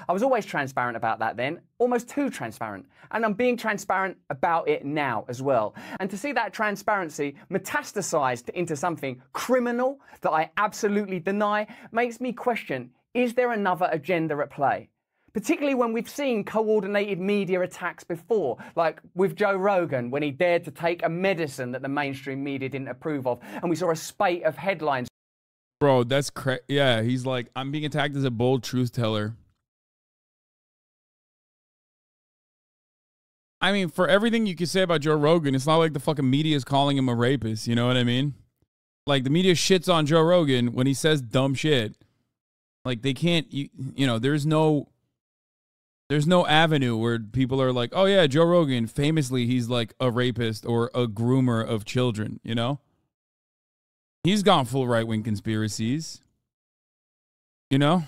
I was always transparent about that then, almost too transparent. And I'm being transparent about it now as well. And to see that transparency metastasized into something criminal that I absolutely deny makes me question, is there another agenda at play? Particularly when we've seen coordinated media attacks before, like with Joe Rogan when he dared to take a medicine that the mainstream media didn't approve of, and we saw a spate of headlines. Bro, that's yeah, he's like, I'm being attacked as a bold truth teller. I mean, for everything you can say about Joe Rogan, it's not like the fucking media is calling him a rapist, you know what I mean? Like, the media shits on Joe Rogan when he says dumb shit. Like, they can't, you know, there's no avenue where people are like, oh yeah, Joe Rogan, famously, he's like a rapist or a groomer of children, you know? He's gone full right-wing conspiracies, you know?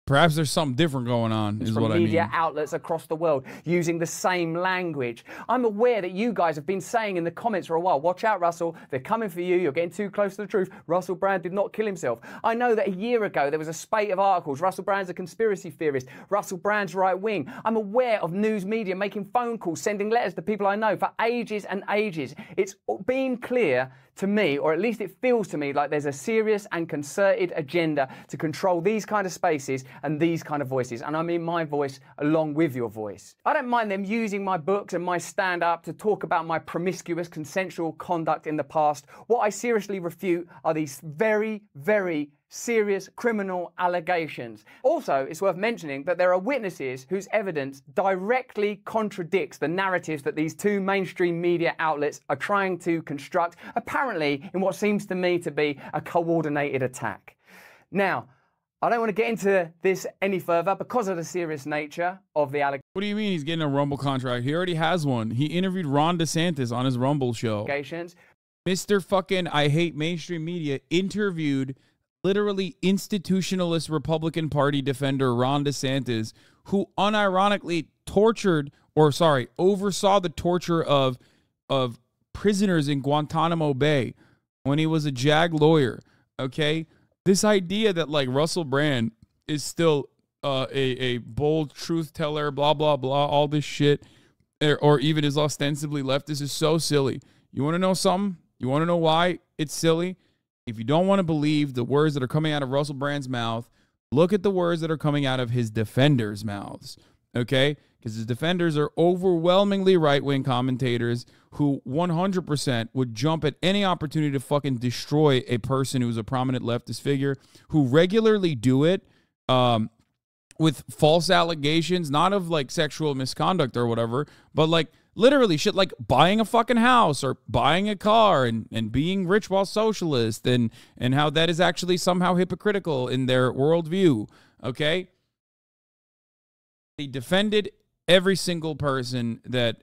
Perhaps there's something different going on, is what I mean. Media outlets across the world using the same language. I'm aware that you guys have been saying in the comments for a while, watch out, Russell, they're coming for you, you're getting too close to the truth. Russell Brand did not kill himself. I know that a year ago there was a spate of articles, Russell Brand's a conspiracy theorist, Russell Brand's right wing. I'm aware of news media making phone calls, sending letters to people I know for ages and ages. It's been clear to me, or at least it feels to me, like there's a serious and concerted agenda to control these kind of spaces and these kind of voices. And I mean my voice along with your voice. I don't mind them using my books and my stand-up to talk about my promiscuous consensual conduct in the past. What I seriously refute are these very, very serious criminal allegations. Also, it's worth mentioning that there are witnesses whose evidence directly contradicts the narratives that these two mainstream media outlets are trying to construct, apparently in what seems to me to be a coordinated attack. Now, I don't want to get into this any further because of the serious nature of the allegations. What do you mean he's getting a Rumble contract? He already has one. He interviewed Ron DeSantis on his Rumble show. Mr. fucking I hate mainstream media interviewed literally institutionalist Republican Party defender Ron DeSantis, who unironically oversaw the torture of prisoners in Guantanamo Bay when he was a JAG lawyer, okay? This idea that, like, Russell Brand is still a bold truth teller, blah, blah, blah, all this shit, or even is ostensibly leftist is so silly. You want to know something? You want to know why it's silly? If you don't want to believe the words that are coming out of Russell Brand's mouth, look at the words that are coming out of his defenders' mouths, okay? Because his defenders are overwhelmingly right-wing commentators who 100% would jump at any opportunity to fucking destroy a person who's a prominent leftist figure, who regularly do it with false allegations, not of like sexual misconduct or whatever, but like literally shit like buying a fucking house or buying a car and being rich while socialist and how that is actually somehow hypocritical in their worldview. Okay. They defended every single person that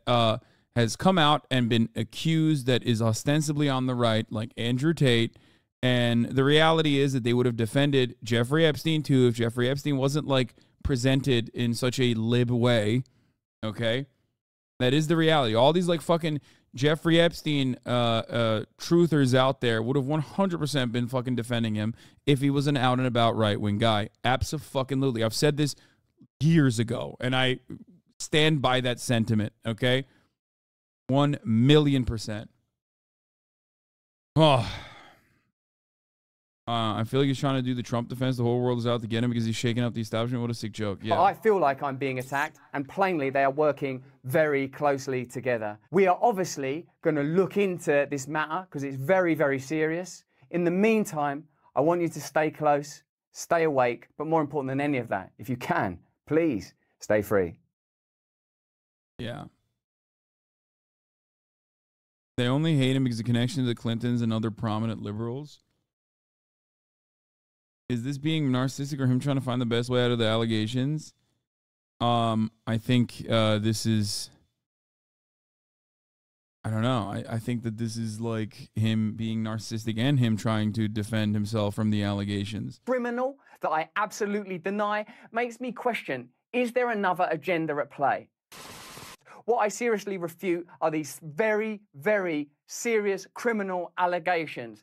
has come out and been accused that is ostensibly on the right, like Andrew Tate. And the reality is that they would have defended Jeffrey Epstein too if Jeffrey Epstein wasn't like presented in such a lib way. Okay. That is the reality. All these like fucking Jeffrey Epstein truthers out there would have 100% been fucking defending him if he was an out and about right wing guy. Abso-fucking-lutely. I've said this years ago and I stand by that sentiment. Okay. 1,000,000%. Oh. I feel like he's trying to do the Trump defense. The whole world is out to get him because he's shaking up the establishment. What a sick joke. Yeah. I feel like I'm being attacked, and plainly they are working very closely together. We are obviously going to look into this matter because it's very, very serious. In the meantime, I want you to stay close, stay awake, but more important than any of that, if you can, please stay free. Yeah. They only hate him because of the connection to the Clintons and other prominent liberals. Is this being narcissistic or him trying to find the best way out of the allegations? I think this is... I don't know. I think that this is like him being narcissistic and him trying to defend himself from the allegations. Criminal that I absolutely deny makes me question, is there another agenda at play? What I seriously refute are these very, very serious criminal allegations.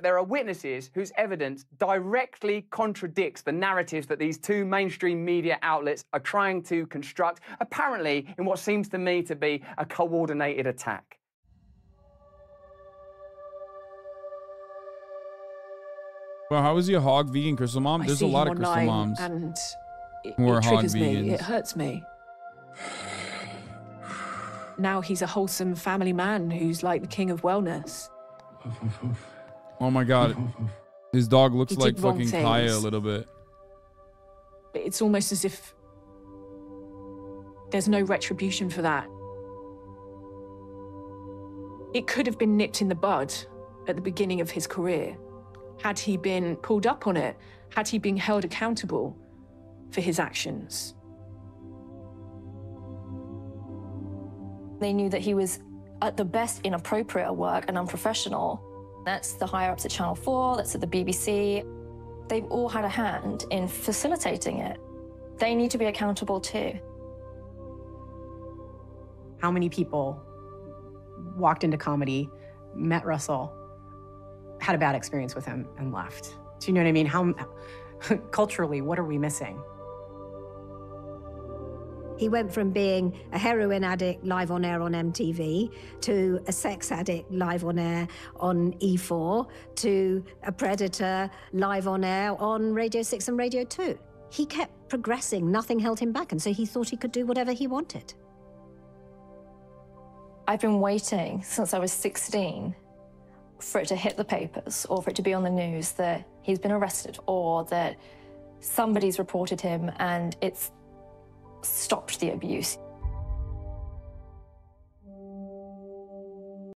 There are witnesses whose evidence directly contradicts the narratives that these two mainstream media outlets are trying to construct, apparently in what seems to me to be a coordinated attack. Well, how is he a hog vegan crystal mom? There's a lot of crystal moms and who are it hog triggers me. vegans. It hurts me. Now he's a wholesome family man who's like the king of wellness. Oh my God. His dog looks He like did wrong fucking Kaya a things. little bit. It's almost as if there's no retribution for that. It could have been nipped in the bud at the beginning of his career. Had he been pulled up on it, had he been held accountable for his actions. They knew that he was at the best inappropriate at work and unprofessional. That's the higher-ups at Channel 4, that's at the BBC. They've all had a hand in facilitating it. They need to be accountable too. How many people walked into comedy, met Russell, had a bad experience with him, and left? Do you know what I mean? How culturally, what are we missing? He went from being a heroin addict live on air on MTV to a sex addict live on air on E4 to a predator live on air on Radio 6 and Radio 2. He kept progressing, nothing held him back, and so he thought he could do whatever he wanted. I've been waiting since I was 16 for it to hit the papers or for it to be on the news that he's been arrested or that somebody's reported him and it's stopped the abuse.